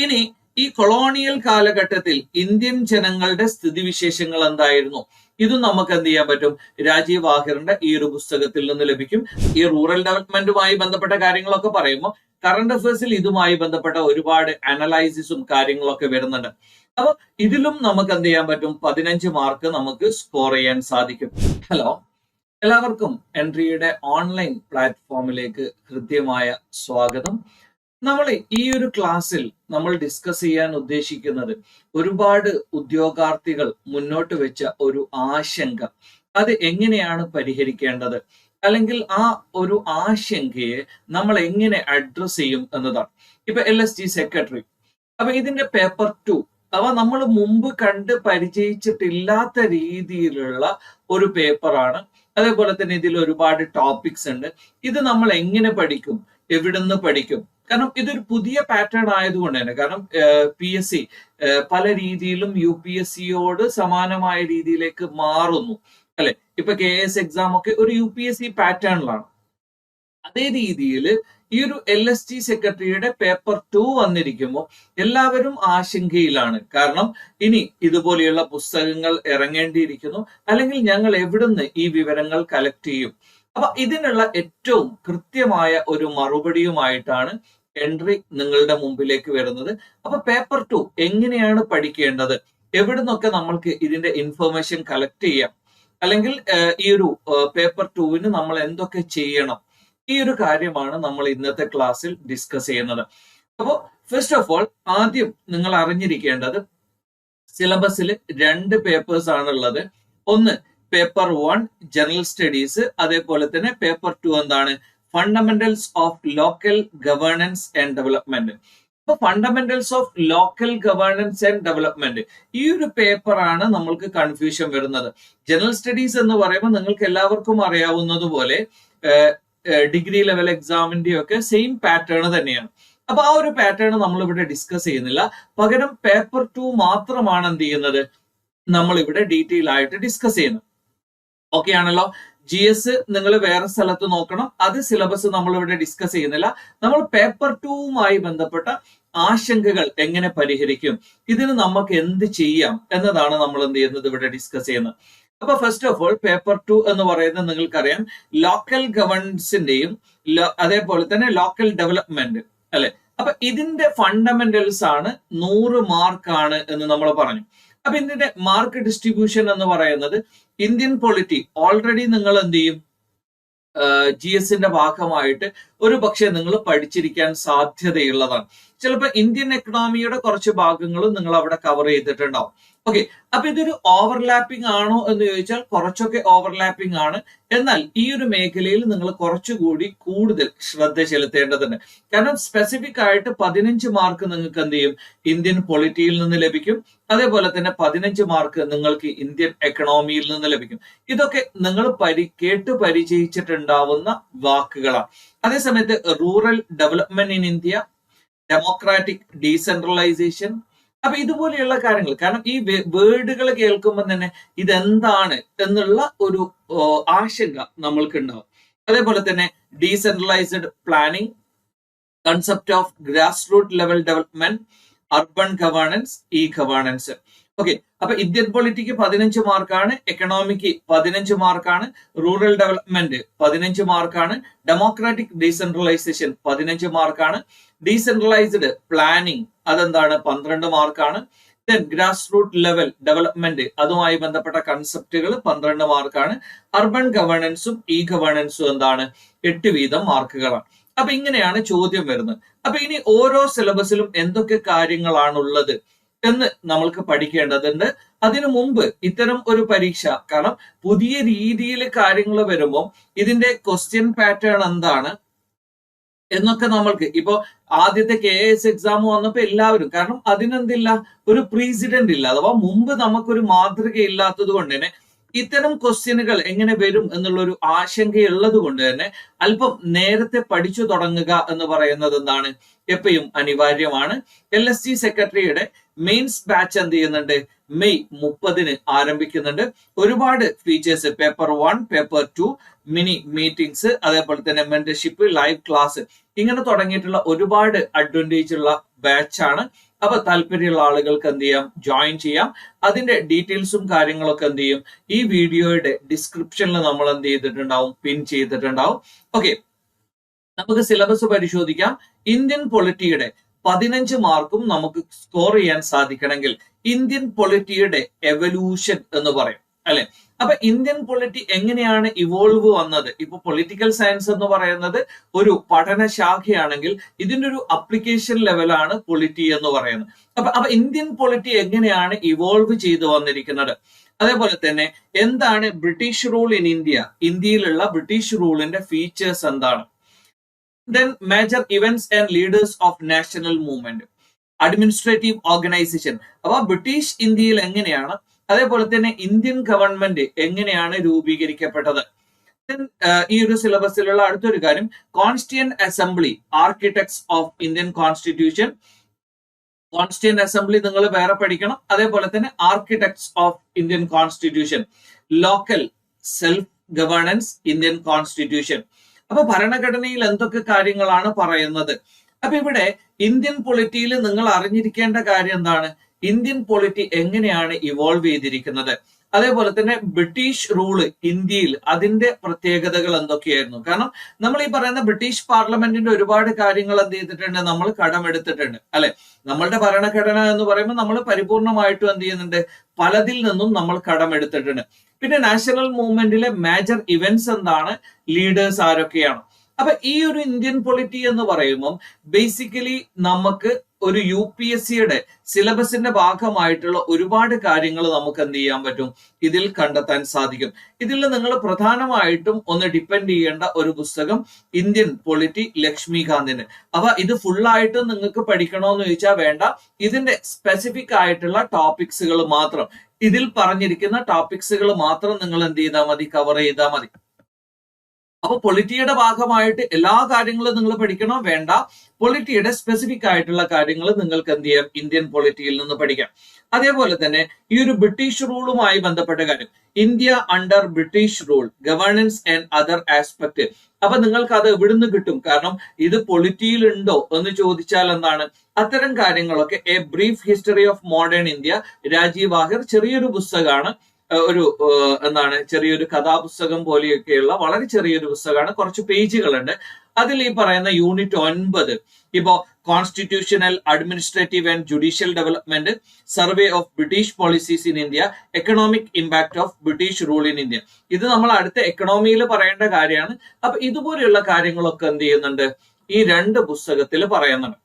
ഇനി ഈ കൊളോണിയൽ കാലഘട്ടത്തിൽ ഇന്ത്യൻ ജനങ്ങളുടെ സ്ഥിതിവിശേഷങ്ങൾ എന്തായിരുന്നു? ഇതും നമുക്ക് എന്ത് ചെയ്യാൻ പറ്റും? രാജീവ് ആഹിറിന്റെ ഈ ഒരു പുസ്തകത്തിൽ നിന്ന് ലഭിക്കും. ഈ റൂറൽ ഡെവലപ്മെന്റുമായി ബന്ധപ്പെട്ട കാര്യങ്ങളൊക്കെ പറയുമ്പോൾ കറണ്ട് അഫയേഴ്സിൽ ഇതുമായി ബന്ധപ്പെട്ട ഒരുപാട് അനലൈസിസും കാര്യങ്ങളൊക്കെ വരുന്നുണ്ട്. അപ്പൊ ഇതിലും നമുക്ക് എന്ത് ചെയ്യാൻ പറ്റും? 15 മാർക്ക് നമുക്ക് സ്കോർ ചെയ്യാൻ സാധിക്കും. ഹലോ, എല്ലാവർക്കും എൻട്രിയുടെ ഓൺലൈൻ പ്ലാറ്റ്ഫോമിലേക്ക് ഹൃദ്യമായ സ്വാഗതം. നമ്മൾ ഈ ഒരു ക്ലാസ്സിൽ നമ്മൾ ഡിസ്കസ് ചെയ്യാൻ ഉദ്ദേശിക്കുന്നത് ഒരുപാട് ഉദ്യോഗാർത്ഥികൾ മുന്നോട്ട് വെച്ച ഒരു ആശങ്ക, അത് എങ്ങനെയാണ് പരിഹരിക്കേണ്ടത്, അല്ലെങ്കിൽ ആ ഒരു ആശങ്കയെ നമ്മൾ എങ്ങനെ അഡ്രസ് ചെയ്യും എന്നതാണ്. ഇപ്പൊ LSG സെക്രട്ടറി, അപ്പൊ ഇതിന്റെ പേപ്പർ 2 അവ നമ്മൾ മുമ്പ് കണ്ട് പരിചയിച്ചിട്ടില്ലാത്ത രീതിയിലുള്ള ഒരു പേപ്പറാണ്. അതേപോലെ തന്നെ ഇതിൽ ഒരുപാട് ടോപ്പിക്സ് ഉണ്ട്. ഇത് നമ്മൾ എങ്ങനെ പഠിക്കും, എവിടുന്ന് പഠിക്കും? കാരണം ഇതൊരു പുതിയ പാറ്റേൺ ആയതുകൊണ്ട് തന്നെ, കാരണം PSC പല രീതിയിലും UPSCയോട് സമാനമായ രീതിയിലേക്ക് മാറുന്നു അല്ലെ. ഇപ്പൊ KS എക്സാം ഒക്കെ ഒരു UPSC പാറ്റേണിലാണ്. അതേ രീതിയിൽ ഈ ഒരു LSG സെക്രട്ടറിയുടെ പേപ്പർ 2 വന്നിരിക്കുമ്പോൾ എല്ലാവരും ആശങ്കയിലാണ്. കാരണം ഇനി ഇതുപോലെയുള്ള പുസ്തകങ്ങൾ ഇറങ്ങേണ്ടിയിരിക്കുന്നു, അല്ലെങ്കിൽ ഞങ്ങൾ എവിടുന്ന് ഈ വിവരങ്ങൾ കളക്ട് ചെയ്യും? അപ്പൊ ഇതിനുള്ള ഏറ്റവും കൃത്യമായ ഒരു മറുപടിയുമായിട്ടാണ് എൻട്രി നിങ്ങളുടെ മുമ്പിലേക്ക് വരുന്നത്. അപ്പൊ പേപ്പർ 2 എങ്ങനെയാണ് പഠിക്കേണ്ടത്, എവിടുന്നൊക്കെ നമ്മൾക്ക് ഇതിന്റെ ഇൻഫർമേഷൻ കളക്ട് ചെയ്യാം, അല്ലെങ്കിൽ ഈ ഒരു പേപ്പർ 2വിന് നമ്മൾ എന്തൊക്കെ ചെയ്യണം, ഈ ഒരു കാര്യമാണ് നമ്മൾ ഇന്നത്തെ ക്ലാസ്സിൽ ഡിസ്കസ് ചെയ്യുന്നത്. അപ്പോൾ ഫസ്റ്റ് ഓഫ് ഓൾ ആദ്യം നിങ്ങൾ അറിഞ്ഞിരിക്കേണ്ടത് സിലബസിൽ 2 പേപ്പേഴ്സ് ആണുള്ളത്. ഒന്ന് പേപ്പർ 1 ജനറൽ സ്റ്റഡീസ്, അതേപോലെ തന്നെ പേപ്പർ 2 എന്താണ്? Fundamentals of local governance and development. അപ്പൊ fundamentals of local governance and development, ഈ ഒരു പേപ്പറാണ് നമ്മൾക്ക് കൺഫ്യൂഷൻ വരുന്നത്. ജനറൽ സ്റ്റഡീസ് എന്ന് പറയുമ്പോൾ നിങ്ങൾക്ക് എല്ലാവർക്കും അറിയാവുന്നതുപോലെ ഡിഗ്രി ലെവൽ എക്സാമിന്റെ ഒക്കെ സെയിം പാറ്റേൺ തന്നെയാണ്. അപ്പൊ ആ ഒരു പാറ്റേൺ നമ്മൾ ഇവിടെ ഡിസ്കസ് ചെയ്യുന്നില്ല. പകരം പേപ്പർ 2 മാത്രമാണ് എന്ത് ചെയ്യുന്നത്, നമ്മൾ ഇവിടെ ഡീറ്റെയിൽ ആയിട്ട് ഡിസ്കസ് ചെയ്യുന്നത്. ഓക്കെ ആണല്ലോ. GS നിങ്ങൾ വേറെ സ്ഥലത്ത് നോക്കണം, അത് സിലബസ് നമ്മൾ ഇവിടെ ഡിസ്കസ് ചെയ്യുന്നില്ല. നമ്മൾ പേപ്പർ 2വുമായി ബന്ധപ്പെട്ട ആശങ്കകൾ എങ്ങനെ പരിഹരിക്കും, ഇതിന് നമുക്ക് എന്ത് ചെയ്യാം എന്നതാണ് നമ്മൾ എന്ത് ചെയ്യുന്നത്, ഇവിടെ ഡിസ്കസ് ചെയ്യുന്നത്. അപ്പൊ ഫസ്റ്റ് ഓഫ് ഓൾ പേപ്പർ 2 എന്ന് പറയുന്നത് നിങ്ങൾക്കറിയാം, ലോക്കൽ ഗവേണൻസിന്റെയും അതേപോലെ തന്നെ ലോക്കൽ ഡെവലപ്മെന്റ് അല്ലെ. അപ്പൊ ഇതിന്റെ ഫണ്ടമെന്റൽസ് ആണ് 100 മാർക്കാണ് എന്ന് നമ്മൾ പറഞ്ഞു. അപ്പൊ ഇതിന്റെ മാർക്ക് ഡിസ്ട്രിബ്യൂഷൻ എന്ന് പറയുന്നത് ഇന്ത്യൻ പൊളിറ്റി ഓൾറെഡി നിങ്ങൾ എന്ത് ചെയ്യും, GSന്റെ ഭാഗമായിട്ട് ഒരു പക്ഷേ നിങ്ങൾ പഠിച്ചിരിക്കാൻ സാധ്യതയുള്ളതാണ്. ചിലപ്പോൾ ഇന്ത്യൻ എക്കണോമിയുടെ കുറച്ച് ഭാഗങ്ങളും നിങ്ങൾ അവിടെ കവർ ചെയ്തിട്ടുണ്ടാവും. ഓക്കെ, അപ്പൊ ഇതൊരു ഓവർലാപ്പിംഗ് ആണോ എന്ന് ചോദിച്ചാൽ കുറച്ചൊക്കെ ഓവർലാപ്പിംഗ് ആണ്. എന്നാൽ ഈ ഒരു മേഖലയിൽ നിങ്ങൾ കുറച്ചുകൂടി കൂടുതൽ ശ്രദ്ധ ചെലുത്തേണ്ടതുണ്ട്. കാരണം സ്പെസിഫിക് ആയിട്ട് 15 മാർക്ക് നിങ്ങൾക്ക് എന്ത് ചെയ്യും, ഇന്ത്യൻ പൊളിറ്റിയിൽ നിന്ന് ലഭിക്കും. അതേപോലെ തന്നെ 15 മാർക്ക് നിങ്ങൾക്ക് ഇന്ത്യൻ എക്കണോമിയിൽ നിന്ന് ലഭിക്കും. ഇതൊക്കെ നിങ്ങൾ കേട്ട് പരിചയിച്ചിട്ടുണ്ടാവുന്ന വാക്കുകളാണ്. അതേസമയത്ത് rural development in India, democratic decentralisation, അപ്പൊ ഇതുപോലെയുള്ള കാര്യങ്ങൾ, കാരണം ഈ വേർഡുകൾ കേൾക്കുമ്പോൾ തന്നെ ഇതെന്താണ് എന്നുള്ള ഒരു ആശങ്ക നമ്മൾക്ക് ഉണ്ടാവും. അതേപോലെ തന്നെ decentralised planning, concept of grass root level development, urban governance, e governance. Okay, അപ്പൊ ഇന്ത്യൻ പൊളിറ്റിക്ക് 15 മാർക്കാണ്, എക്കണോമിക്ക് 15 മാർക്കാണ്, റൂറൽ ഡെവലപ്മെന്റ് 15 മാർക്കാണ്, ഡെമോക്രാറ്റിക് ഡീസെൻട്രലൈസേഷൻ 15 മാർക്കാണ്, ഡീസെൻട്രലൈസ്ഡ് പ്ലാനിങ് അതെന്താണ് 12 മാർക്കാണ്, then grass root level development അതുമായി ബന്ധപ്പെട്ട കൺസെപ്റ്റുകൾ 12 മാർക്കാണ്, അർബൻ ഗവേണൻസും ഇ ഗവേണൻസും എന്താണ് 8 വീതം മാർക്കുകളാണ്. അപ്പൊ ഇങ്ങനെയാണ് ചോദ്യം വരുന്നത്. അപ്പൊ ഇനി ഓരോ സിലബസിലും എന്തൊക്കെ കാര്യങ്ങളാണുള്ളത് എന്ന് നമ്മൾക്ക് പഠിക്കേണ്ടതുണ്ട്. അതിനു മുമ്പ് ഇത്തരം ഒരു പരീക്ഷ, കാരണം പുതിയ രീതിയിൽ കാര്യങ്ങൾ വരുമ്പോൾ ഇതിന്റെ ക്വസ്റ്റ്യൻ പാറ്റേൺ എന്താണ് എന്നൊക്കെ നമ്മൾക്ക് ഇപ്പോ ആദ്യത്തെ KS എക്സാം വന്നപ്പോ എല്ലാവരും, കാരണം അതിനെന്തില്ല, ഒരു പ്രീസിഡന്റ് ഇല്ല, അഥവാ മുമ്പ് നമുക്കൊരു മാതൃക ഇല്ലാത്തത് കൊണ്ട് തന്നെ ഇത്തരം ക്വസ്റ്റ്യനുകൾ എങ്ങനെ വരും എന്നുള്ള ഒരു ആശങ്കയുള്ളത് കൊണ്ട് തന്നെ അല്പം നേരത്തെ പഠിച്ചു തുടങ്ങുക എന്ന് പറയുന്നത് എന്താണ്, എപ്പോഴും അനിവാര്യമാണ്. LSG സെക്രട്ടറിയുടെ മെയിൻസ് ബാച്ച് എന്ത് ചെയ്യുന്നുണ്ട്, മെയ് 30 ആരംഭിക്കുന്നുണ്ട്. ഒരുപാട് features, paper 1, paper 2, mini meetings, അതേപോലെ തന്നെ മെന്റർഷിപ്പ്, ലൈവ് ക്ലാസ്, ഇങ്ങനെ തുടങ്ങിയിട്ടുള്ള ഒരുപാട് അഡ്വാൻറ്റേജ് ഉള്ള ബാച്ചാണ്. അപ്പൊ താല്പര്യമുള്ള ആളുകൾക്ക് എന്ത് ചെയ്യാം, ജോയിൻ ചെയ്യാം. അതിന്റെ ഡീറ്റെയിൽസും കാര്യങ്ങളൊക്കെ എന്ത് ചെയ്യും, ഈ വീഡിയോയുടെ ഡിസ്ക്രിപ്ഷനിൽ നമ്മൾ എന്ത് ചെയ്തിട്ടുണ്ടാവും, പിൻ ചെയ്തിട്ടുണ്ടാവും. ഓക്കെ, നമുക്ക് സിലബസ് പരിശോധിക്കാം. ഇന്ത്യൻ പൊളിറ്റിയുടെ 15 മാർക്കും നമുക്ക് സ്കോർ ചെയ്യാൻ സാധിക്കണമെങ്കിൽ ഇന്ത്യൻ പൊളിറ്റിയുടെ എവല്യൂഷൻ എന്ന് പറയും, അല്ലെ? അപ്പൊ ഇന്ത്യൻ പൊളിറ്റി എങ്ങനെയാണ് ഇവോൾവ് വന്നത്? ഇപ്പൊ പൊളിറ്റിക്കൽ സയൻസ് എന്ന് പറയുന്നത് ഒരു പഠന ശാഖയാണെങ്കിൽ ഇതിന്റെ ഒരു അപ്ലിക്കേഷൻ ലെവലാണ് പൊളിറ്റി എന്ന് പറയുന്നത്. അപ്പൊ ഇന്ത്യൻ പൊളിറ്റി എങ്ങനെയാണ് ഇവോൾവ് ചെയ്തു വന്നിരിക്കുന്നത്? അതേപോലെ തന്നെ എന്താണ് ബ്രിട്ടീഷ് റൂൾ ഇൻ ഇന്ത്യ? ഇന്ത്യയിലുള്ള ബ്രിട്ടീഷ് റൂളിന്റെ ഫീച്ചേഴ്സ് എന്താണ്? Then major events and leaders of national movement, administrative organization. അപ്പൊ ബ്രിട്ടീഷ് ഇന്ത്യയിൽ എങ്ങനെയാണ്, അതേപോലെ തന്നെ ഇന്ത്യൻ ഗവൺമെന്റ് എങ്ങനെയാണ് രൂപീകരിക്കപ്പെട്ടത്? ഈ ഒരു സിലബസിലുള്ള അടുത്തൊരു കാര്യം, constituent assembly, architects of Indian constitution. Constituent assembly നിങ്ങൾ വേറെ പഠിക്കണം. അതേപോലെ തന്നെ architects of Indian constitution, local self governance Indian constitution. അപ്പൊ ഭരണഘടനയിൽ എന്തൊക്കെ കാര്യങ്ങളാണ് പറയുന്നത്? അപ്പൊ ഇവിടെ ഇന്ത്യൻ പൊളിറ്റിയിൽ നിങ്ങൾ അറിഞ്ഞിരിക്കേണ്ട കാര്യം എന്താണ്? ഇന്ത്യൻ പൊളിറ്റി എങ്ങനെയാണ് ഇവോൾവ് ചെയ്തിരിക്കുന്നത്? അതേപോലെ തന്നെ ബ്രിട്ടീഷ് റൂള് ഇന്ത്യയിൽ അതിന്റെ പ്രത്യേകതകൾ എന്തൊക്കെയായിരുന്നു? കാരണം നമ്മൾ ഈ പറയുന്ന ബ്രിട്ടീഷ് പാർലമെന്റിന്റെ ഒരുപാട് കാര്യങ്ങൾ എന്ത് ചെയ്തിട്ടുണ്ട്, നമ്മൾ കടമെടുത്തിട്ടുണ്ട്, അല്ലെ? നമ്മളുടെ ഭരണഘടന എന്ന് പറയുമ്പോൾ നമ്മൾ പരിപൂർണമായിട്ടും എന്ത് ചെയ്യുന്നുണ്ട്, പലതിൽ നിന്നും നമ്മൾ കടമെടുത്തിട്ടുണ്ട്. പിന്നെ നാഷണൽ മൂവ്മെന്റിലെ മേജർ ഇവന്റ്സ് എന്താണ്, ലീഡേഴ്സ് ആരൊക്കെയാണ്? അപ്പൊ ഈ ഒരു ഇന്ത്യൻ പൊളിറ്റി എന്ന് പറയുമ്പോൾ ബേസിക്കലി നമുക്ക് ഒരു UPSCയുടെ സിലബസിന്റെ ഭാഗമായിട്ടുള്ള ഒരുപാട് കാര്യങ്ങൾ നമുക്ക് എന്ത് ചെയ്യാൻ പറ്റും, ഇതിൽ കണ്ടെത്താൻ സാധിക്കും. ഇതിൽ നിങ്ങൾ പ്രധാനമായിട്ടും ഒന്ന് ഡിപ്പെൻഡ് ചെയ്യേണ്ട ഒരു പുസ്തകം ഇന്ത്യൻ പൊളിറ്റി ലക്ഷ്മികാന്തിന്. അപ്പൊ ഇത് ഫുള്ളായിട്ടും നിങ്ങൾക്ക് പഠിക്കണമെന്ന് ചോദിച്ചാൽ വേണ്ട, ഇതിന്റെ സ്പെസിഫിക് ആയിട്ടുള്ള ടോപ്പിക്സുകൾ മാത്രം, ഇതിൽ പറഞ്ഞിരിക്കുന്ന ടോപ്പിക്സുകൾ മാത്രം നിങ്ങൾ എന്ത് ചെയ്താൽ മതി, കവർ ചെയ്താൽ മതി. അപ്പൊ പൊളിറ്റിയുടെ ഭാഗമായിട്ട് എല്ലാ കാര്യങ്ങളും നിങ്ങൾ പഠിക്കണോ? വേണ്ട. പൊളിറ്റിയുടെ സ്പെസിഫിക് ആയിട്ടുള്ള കാര്യങ്ങൾ നിങ്ങൾക്ക് എന്ത് ചെയ്യാം, ഇന്ത്യൻ പൊളിറ്റിയിൽ നിന്ന് പഠിക്കാം. അതേപോലെ തന്നെ ഈ ഒരു ബ്രിട്ടീഷ് റൂളുമായി ബന്ധപ്പെട്ട കാര്യം, India under British rule, governance and other aspect. അപ്പൊ നിങ്ങൾക്ക് അത് എവിടുന്ന് കിട്ടും? കാരണം ഇത് പൊളിറ്റിയിൽ ഉണ്ടോ എന്ന് ചോദിച്ചാൽ എന്താണ്, അത്തരം കാര്യങ്ങളൊക്കെ a brief history of modern India, Rajiv Ahir, ചെറിയൊരു പുസ്തകമാണ്, ഒരു എന്താണ്, ചെറിയൊരു കഥാപുസ്തകം പോലെയൊക്കെയുള്ള വളരെ ചെറിയൊരു പുസ്തകമാണ്, കുറച്ച് പേജുകളുണ്ട്. അതിൽ ഈ പറയുന്ന യൂണിറ്റ് 9 ഇപ്പോ constitutional, administrative and judicial development, survey of British policies in India, economic impact of British rule in India. ഇത് നമ്മൾ അടുത്ത എക്കണോമിയിൽ പറയേണ്ട കാര്യമാണ്. അപ്പൊ ഇതുപോലെയുള്ള കാര്യങ്ങളൊക്കെ എന്ത് ചെയ്യുന്നുണ്ട്, ഈ 2 പുസ്തകത്തിൽ പറയുന്നുണ്ട്.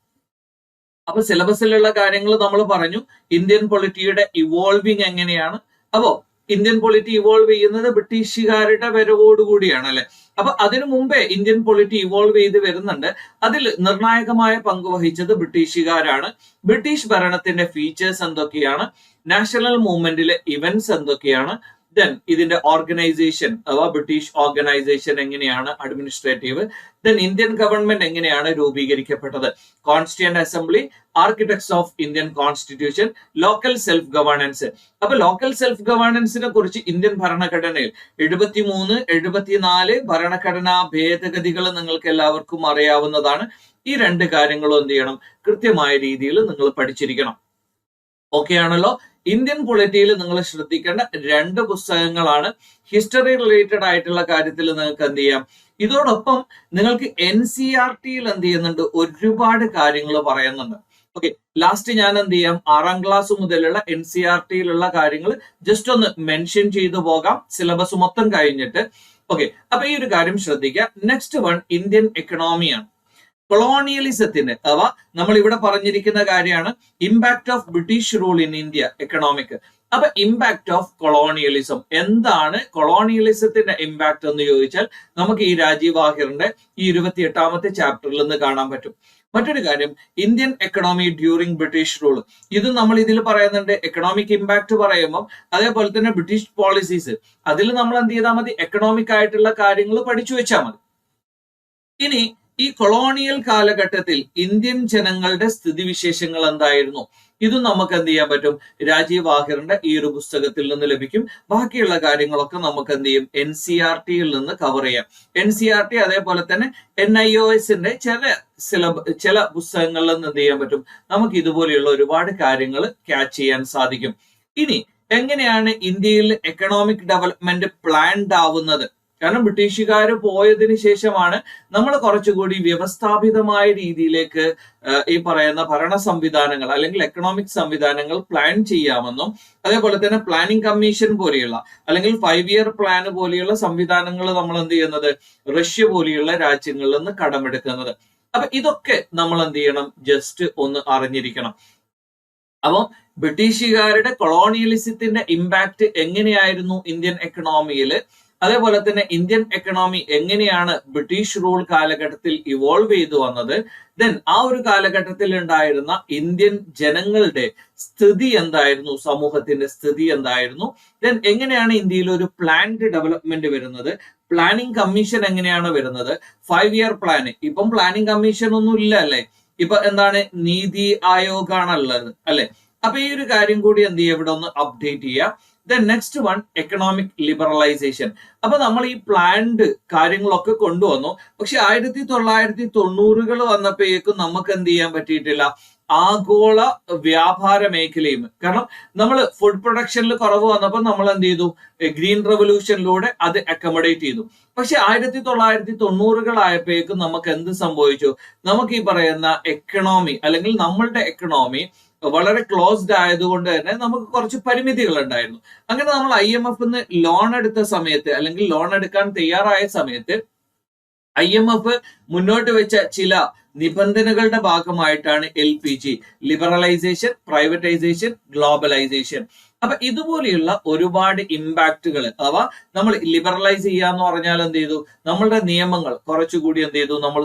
അപ്പൊ സിലബസിലുള്ള കാര്യങ്ങൾ നമ്മൾ പറഞ്ഞു. ഇന്ത്യൻ പൊളിറ്റിയുടെ ഇവോൾവിങ് എങ്ങനെയാണ്? അപ്പോ ഇന്ത്യൻ പൊളിറ്റി ഇവോൾവ് ചെയ്യുന്നത് ബ്രിട്ടീഷുകാരുടെ വരവോടുകൂടിയാണ്, അല്ലെ? അപ്പൊ അതിനു മുമ്പേ ഇന്ത്യൻ പൊളിറ്റി ഇവോൾവ് ചെയ്ത് വരുന്നുണ്ട്. അതിൽ നിർണായകമായ പങ്ക് വഹിച്ചത് ബ്രിട്ടീഷുകാരാണ്. ബ്രിട്ടീഷ് ഭരണത്തിന്റെ ഫീച്ചേഴ്സ് എന്തൊക്കെയാണ്? നാഷണൽ മൂവ്മെന്റിലെ ഇവന്റ്സ് എന്തൊക്കെയാണ്? ദെൻ ഇതിന്റെ ഓർഗനൈസേഷൻ, അഥവാ ബ്രിട്ടീഷ് ഓർഗനൈസേഷൻ എങ്ങനെയാണ്, അഡ്മിനിസ്ട്രേറ്റീവ്. ദെൻ ഇന്ത്യൻ ഗവൺമെന്റ് എങ്ങനെയാണ് രൂപീകരിക്കപ്പെട്ടത്? Constituent assembly, architects of Indian constitution, local self governance. അപ്പൊ ലോക്കൽ സെൽഫ് ഗവേണൻസിനെ കുറിച്ച് ഇന്ത്യൻ ഭരണഘടനയിൽ 73, 74 ഭരണഘടനാ ഭേദഗതികൾ നിങ്ങൾക്ക് എല്ലാവർക്കും അറിയാവുന്നതാണ്. ഈ 2 കാര്യങ്ങളും എന്ത് ചെയ്യണം, കൃത്യമായ രീതിയിൽ നിങ്ങൾ പഠിച്ചിരിക്കണം. ഓക്കെ ആണല്ലോ? ഇന്ത്യൻ പൊളിറ്റിയിൽ നിങ്ങൾ ശ്രദ്ധിക്കേണ്ട 2 പുസ്തകങ്ങളാണ്. ഹിസ്റ്ററി റിലേറ്റഡ് ആയിട്ടുള്ള കാര്യത്തിൽ നിങ്ങൾക്ക് എന്ത് ചെയ്യാം, ഇതോടൊപ്പം നിങ്ങൾക്ക് NCERTയിൽ എന്ത് ചെയ്യുന്നുണ്ട്, ഒരുപാട് കാര്യങ്ങൾ പറയുന്നുണ്ട്. ഓക്കെ, ലാസ്റ്റ് ഞാൻ എന്ത് ചെയ്യാം, 6ാം ക്ലാസ് മുതലുള്ള NCERTയിലുള്ള കാര്യങ്ങൾ ജസ്റ്റ് ഒന്ന് മെൻഷൻ ചെയ്തു പോകാം, സിലബസ് മൊത്തം കഴിഞ്ഞിട്ട്. ഓക്കെ, അപ്പൊ ഈ ഒരു കാര്യം ശ്രദ്ധിക്കുക. നെക്സ്റ്റ് വൺ ഇന്ത്യൻ എക്കണോമിയാണ്. കൊളോണിയലിസത്തിന്, അഥവാ നമ്മൾ ഇവിടെ പറഞ്ഞിരിക്കുന്ന കാര്യമാണ് impact of British rule in India, economic. അപ്പൊ ഇമ്പാക്ട് ഓഫ് കൊളോണിയലിസം എന്താണ്? കൊളോണിയലിസത്തിന്റെ ഇമ്പാക്ട് എന്ന് ചോദിച്ചാൽ നമുക്ക് ഈ രാജീവ് വാഹിറിന്റെ ഈ 28ാമത്തെ ചാപ്റ്ററിൽ നിന്ന് കാണാൻ പറ്റും. മറ്റൊരു കാര്യം, Indian economy during British rule. ഇത് നമ്മൾ ഇതിൽ പറയുന്നുണ്ട്. എക്കണോമിക് ഇമ്പാക്ട് പറയുമ്പോൾ അതേപോലെ തന്നെ ബ്രിട്ടീഷ് പോളിസീസ്, അതിൽ നമ്മൾ എന്ത് ചെയ്താൽ മതി, എക്കണോമിക് ആയിട്ടുള്ള കാര്യങ്ങൾ പഠിച്ചു വെച്ചാൽ മതി. ഇനി ഈ കൊളോണിയൽ കാലഘട്ടത്തിൽ ഇന്ത്യൻ ജനങ്ങളുടെ സ്ഥിതിവിശേഷങ്ങൾ എന്തായിരുന്നു? ഇതും നമുക്ക് എന്ത് ചെയ്യാൻ പറ്റും? രാജീവ് വാഹിറിന്റെ ഈ ഒരു പുസ്തകത്തിൽ നിന്ന് ലഭിക്കും. ബാക്കിയുള്ള കാര്യങ്ങളൊക്കെ നമുക്ക് എന്ത് ചെയ്യും? NCERT-യിൽ നിന്ന് കവർ ചെയ്യാം. NCERT അതേപോലെ തന്നെ NIOSന്റെ ചില പുസ്തകങ്ങളിൽ നിന്ന് എന്ത് ചെയ്യാൻ പറ്റും? നമുക്ക് ഇതുപോലെയുള്ള ഒരുപാട് കാര്യങ്ങൾ ക്യാച്ച് ചെയ്യാൻ സാധിക്കും. ഇനി എങ്ങനെയാണ് ഇന്ത്യയിൽ എക്കണോമിക് ഡെവലപ്മെന്റ് പ്ലാൻഡ് ആവുന്നത്? കാരണം ബ്രിട്ടീഷുകാർ പോയതിനു ശേഷമാണ് നമ്മൾ കുറച്ചുകൂടി വ്യവസ്ഥാപിതമായ രീതിയിലേക്ക് ഈ പറയുന്ന ഭരണ സംവിധാനങ്ങൾ അല്ലെങ്കിൽ എക്കണോമിക് സംവിധാനങ്ങൾ പ്ലാൻ ചെയ്യാമെന്നും അതേപോലെ തന്നെ പ്ലാനിംഗ് കമ്മീഷൻ പോലെയുള്ള അല്ലെങ്കിൽ 5 ഇയർ പ്ലാൻ പോലെയുള്ള സംവിധാനങ്ങൾ നമ്മൾ എന്ത് ചെയ്യുന്നത്? റഷ്യ പോലെയുള്ള രാജ്യങ്ങളിൽ നിന്ന് കടമെടുക്കുന്നത്. അപ്പൊ ഇതൊക്കെ നമ്മൾ എന്ത് ചെയ്യണം? ജസ്റ്റ് ഒന്ന് അറിഞ്ഞിരിക്കണം. അപ്പം ബ്രിട്ടീഷുകാരുടെ കൊളോണിയലിസത്തിന്റെ ഇമ്പാക്ട് എങ്ങനെയായിരുന്നു ഇന്ത്യൻ എക്കണോമിയിൽ, അതേപോലെ തന്നെ ഇന്ത്യൻ എക്കണോമി എങ്ങനെയാണ് ബ്രിട്ടീഷ് റൂൾ കാലഘട്ടത്തിൽ ഇവോൾവ് ചെയ്തു വന്നത്, ദെൻ ആ ഒരു കാലഘട്ടത്തിൽ ഉണ്ടായിരുന്ന ഇന്ത്യൻ ജനങ്ങളുടെ സ്ഥിതി എന്തായിരുന്നു, സമൂഹത്തിന്റെ സ്ഥിതി എന്തായിരുന്നു, ദെൻ എങ്ങനെയാണ് ഇന്ത്യയിൽ ഒരു പ്ലാൻഡ് ഡെവലപ്മെന്റ് വരുന്നത്, പ്ലാനിംഗ് കമ്മീഷൻ എങ്ങനെയാണ് വരുന്നത്, 5 ഇയർ പ്ലാൻ. ഇപ്പം പ്ലാനിംഗ് കമ്മീഷൻ ഒന്നും ഇല്ല അല്ലെ, ഇപ്പൊ എന്താണ് നീതി ആയോഗാണുള്ളത് അല്ലെ. അപ്പൊ ഈ ഒരു കാര്യം കൂടി എന്ത് ചെയ്യുക? ഇവിടെ ഒന്ന് അപ്ഡേറ്റ് ചെയ്യുക. Then next one economic liberalisation. അപ്പൊ നമ്മൾ ഈ പ്ലാൻഡ് കാര്യങ്ങളൊക്കെ കൊണ്ടുവന്നു. പക്ഷെ 1990-കൾ വന്നപ്പോഴേക്കും നമുക്ക് എന്ത് ചെയ്യാൻ പറ്റിയിട്ടില്ല? ആഗോള വ്യാപാര മേഖലയും, കാരണം നമ്മൾ ഫുഡ് പ്രൊഡക്ഷനിൽ കുറവ് വന്നപ്പോൾ നമ്മൾ എന്ത് ചെയ്തു? ഗ്രീൻ റെവല്യൂഷനിലൂടെ അത് അക്കോമഡേറ്റ് ചെയ്തു. പക്ഷെ 1990-കൾ ആയപ്പോഴേക്കും നമുക്ക് എന്ത് സംഭവിച്ചു? നമുക്ക് ഈ പറയുന്ന എക്കണോമി അല്ലെങ്കിൽ നമ്മളുടെ എക്കണോമി വളരെ ക്ലോസ്ഡ് ആയതുകൊണ്ട് തന്നെ നമുക്ക് കുറച്ച് പരിമിതികൾ ഉണ്ടായിരുന്നു. അങ്ങനെ നമ്മൾ IMF-ന്ന് ലോൺ എടുത്ത സമയത്ത് അല്ലെങ്കിൽ ലോൺ എടുക്കാൻ തയ്യാറായ സമയത്ത് IMF മുന്നോട്ട് വെച്ച ചില നിബന്ധനകളുടെ ഭാഗമായിട്ടാണ് LPG, ലിബറലൈസേഷൻ, പ്രൈവറ്റൈസേഷൻ, ഗ്ലോബലൈസേഷൻ. അപ്പൊ ഇതുപോലെയുള്ള ഒരുപാട് ഇമ്പാക്റ്റുകൾ, അഥവാ നമ്മൾ ലിബറലൈസ് ചെയ്യാന്ന് പറഞ്ഞാൽ എന്ത് ചെയ്തു? നമ്മളുടെ നിയമങ്ങൾ കുറച്ചുകൂടി എന്ത് ചെയ്തു? നമ്മൾ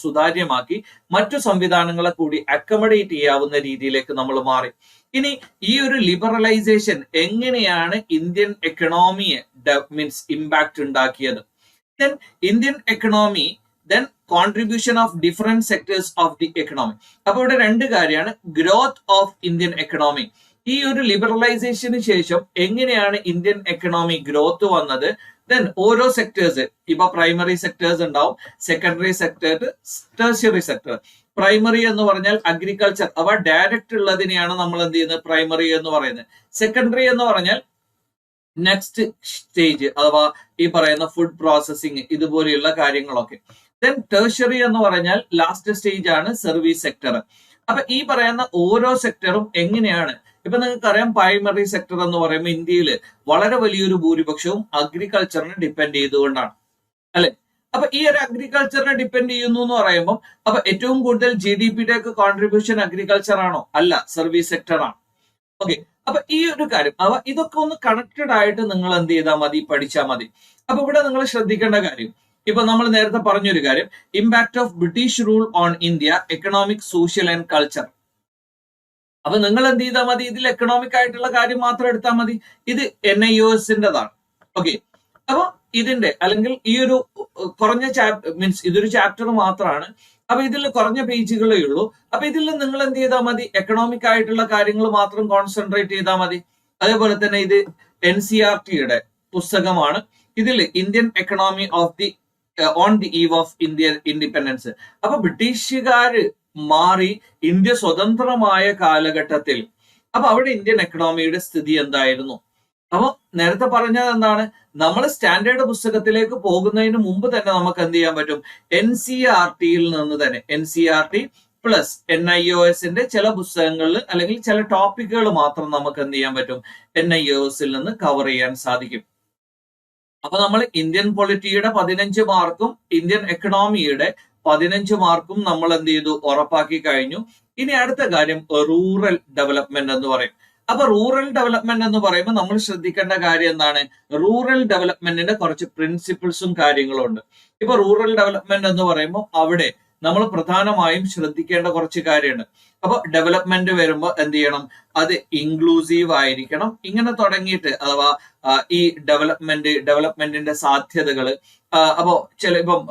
സുതാര്യമാക്കി മറ്റു സംവിധാനങ്ങളെ കൂടി അക്കോമഡേറ്റ് ചെയ്യാവുന്ന രീതിയിലേക്ക് നമ്മൾ മാറി. ഇനി ഈ ഒരു ലിബറലൈസേഷൻ എങ്ങനെയാണ് ഇന്ത്യൻ എക്കണോമിയെ മീൻസ് ഇമ്പാക്ട് ഉണ്ടാക്കിയത്? Then Indian economy, then contribution of different sectors of the economy. അപ്പൊ ഇവിടെ രണ്ട് കാര്യമാണ്. Growth of Indian economy. ഈ ഒരു ലിബറലൈസേഷന് ശേഷം എങ്ങനെയാണ് ഇന്ത്യൻ എക്കണോമി ഗ്രോത്ത് വന്നത്? ദെൻ ഓരോ സെക്ടേഴ്സ്, ഇപ്പൊ പ്രൈമറി സെക്ടേഴ്സ് ഉണ്ടാവും, secondary sector, tertiary sector. Primary എന്ന് പറഞ്ഞാൽ അഗ്രികൾച്ചർ, അവ ഡയറക്റ്റ് ഉള്ളതിനെയാണ് നമ്മൾ എന്ത് ചെയ്യുന്നത്? പ്രൈമറി എന്ന് പറയുന്നത്. സെക്കൻഡറി എന്ന് പറഞ്ഞാൽ നെക്സ്റ്റ് സ്റ്റേജ്, അഥവാ ഈ പറയുന്ന ഫുഡ് പ്രോസസ്സിങ്, ഇതുപോലെയുള്ള കാര്യങ്ങളൊക്കെ. ദെൻ ടെർഷ്യറി എന്ന് പറഞ്ഞാൽ ലാസ്റ്റ് സ്റ്റേജ് ആണ് സർവീസ് സെക്ടർ. അപ്പൊ ഈ പറയുന്ന ഓരോ സെക്ടറും എങ്ങനെയാണ്, ഇപ്പൊ നിങ്ങൾക്ക് അറിയാം പ്രൈമറി സെക്ടർ എന്ന് പറയുമ്പോൾ ഇന്ത്യയിൽ വളരെ വലിയൊരു ഭൂരിപക്ഷവും അഗ്രികൾച്ചറിനെ ഡിപ്പെൻഡ് ചെയ്തുകൊണ്ടാണ് അല്ലെ. അപ്പൊ ഈ ഒരു അഗ്രികൾച്ചറിനെ ഡിപ്പെൻഡ് ചെയ്യുന്നു എന്ന് പറയുമ്പോൾ അപ്പൊ ഏറ്റവും കൂടുതൽ GDP-യുടെ ഒക്കെ കോൺട്രിബ്യൂഷൻ അഗ്രികൾച്ചർ ആണോ? അല്ല, സർവീസ് സെക്ടർ ആണ്. ഓക്കെ, അപ്പൊ ഈ ഒരു കാര്യം ഇതൊക്കെ ഒന്ന് കണക്റ്റഡ് ആയിട്ട് നിങ്ങൾ എന്ത് ചെയ്താൽ മതി? പഠിച്ചാൽ മതി. അപ്പൊ ഇവിടെ നിങ്ങൾ ശ്രദ്ധിക്കേണ്ട കാര്യം, ഇപ്പൊ നമ്മൾ നേരത്തെ പറഞ്ഞൊരു കാര്യം, impact of British rule on India, economic, social and culture. അപ്പൊ നിങ്ങൾ എന്ത് ചെയ്താൽ മതി? ഇതിൽ എക്കണോമിക് ആയിട്ടുള്ള കാര്യം മാത്രം എടുത്താൽ മതി. ഇത് NIOS-ൻ്റെതാണ്. ഓക്കെ, അപ്പൊ ഇതിന്റെ അല്ലെങ്കിൽ ഈ ഒരു കുറഞ്ഞ മീൻസ് ഇതൊരു ചാപ്റ്റർ മാത്രമാണ്. അപ്പൊ ഇതിൽ കുറഞ്ഞ പേജുകളേ ഉള്ളൂ. അപ്പൊ ഇതിൽ നിങ്ങൾ എന്ത് ചെയ്താൽ മതി? എക്കണോമിക് ആയിട്ടുള്ള കാര്യങ്ങൾ മാത്രം കോൺസെൻട്രേറ്റ് ചെയ്താൽ മതി. അതേപോലെ തന്നെ ഇത് NCERT-യുടെ പുസ്തകമാണ്. ഇതിൽ Indian economy of the on the eve of Indian independence. അപ്പൊ ബ്രിട്ടീഷുകാര് മാറി ഇന്ത്യ സ്വതന്ത്രമായ കാലഘട്ടത്തിൽ അപ്പൊ അവിടെ ഇന്ത്യൻ എക്കണോമിയുടെ സ്ഥിതി എന്തായിരുന്നു? അപ്പൊ നേരത്തെ പറഞ്ഞത് എന്താണ്? നമ്മൾ സ്റ്റാൻഡേർഡ് പുസ്തകത്തിലേക്ക് പോകുന്നതിന് മുമ്പ് തന്നെ നമുക്ക് എന്ത് ചെയ്യാൻ പറ്റും? NCERT-യിൽ നിന്ന് തന്നെ NCERT പ്ലസ് NIOS-ന്റെ ചില പുസ്തകങ്ങളിൽ അല്ലെങ്കിൽ ചില ടോപ്പിക്കുകൾ മാത്രം നമുക്ക് എന്ത് ചെയ്യാൻ പറ്റും? NIOS-ൽ നിന്ന് കവർ ചെയ്യാൻ സാധിക്കും. അപ്പൊ നമ്മൾ ഇന്ത്യൻ പൊളിറ്റിയുടെ 15 മാർക്കും ഇന്ത്യൻ എക്കണോമിയുടെ 15 മാർക്കും നമ്മൾ എന്ത് ചെയ്തു? ഉറപ്പാക്കി കഴിഞ്ഞു. ഇനി അടുത്ത കാര്യം റൂറൽ ഡെവലപ്മെന്റ് എന്ന് പറയും. അപ്പൊ റൂറൽ ഡെവലപ്മെന്റ് എന്ന് പറയുമ്പോൾ നമ്മൾ ശ്രദ്ധിക്കേണ്ട കാര്യം എന്താണ്? റൂറൽ ഡെവലപ്മെന്റിന്റെ കുറച്ച് പ്രിൻസിപ്പിൾസും കാര്യങ്ങളും ഉണ്ട്. ഇപ്പൊ റൂറൽ ഡെവലപ്മെന്റ് എന്ന് പറയുമ്പോൾ അവിടെ നമ്മൾ പ്രധാനമായും ശ്രദ്ധിക്കേണ്ട കുറച്ച് കാര്യമുണ്ട്. അപ്പൊ ഡെവലപ്മെന്റ് വരുമ്പോൾ എന്ത് ചെയ്യണം, അത് ഇൻക്ലൂസീവ് ആയിരിക്കണം. ഇങ്ങനെ തുടങ്ങിയിട്ട് അഥവാ ഈ ഡെവലപ്മെന്റിന്റെ സാധ്യതകൾ അപ്പോ ഇപ്പം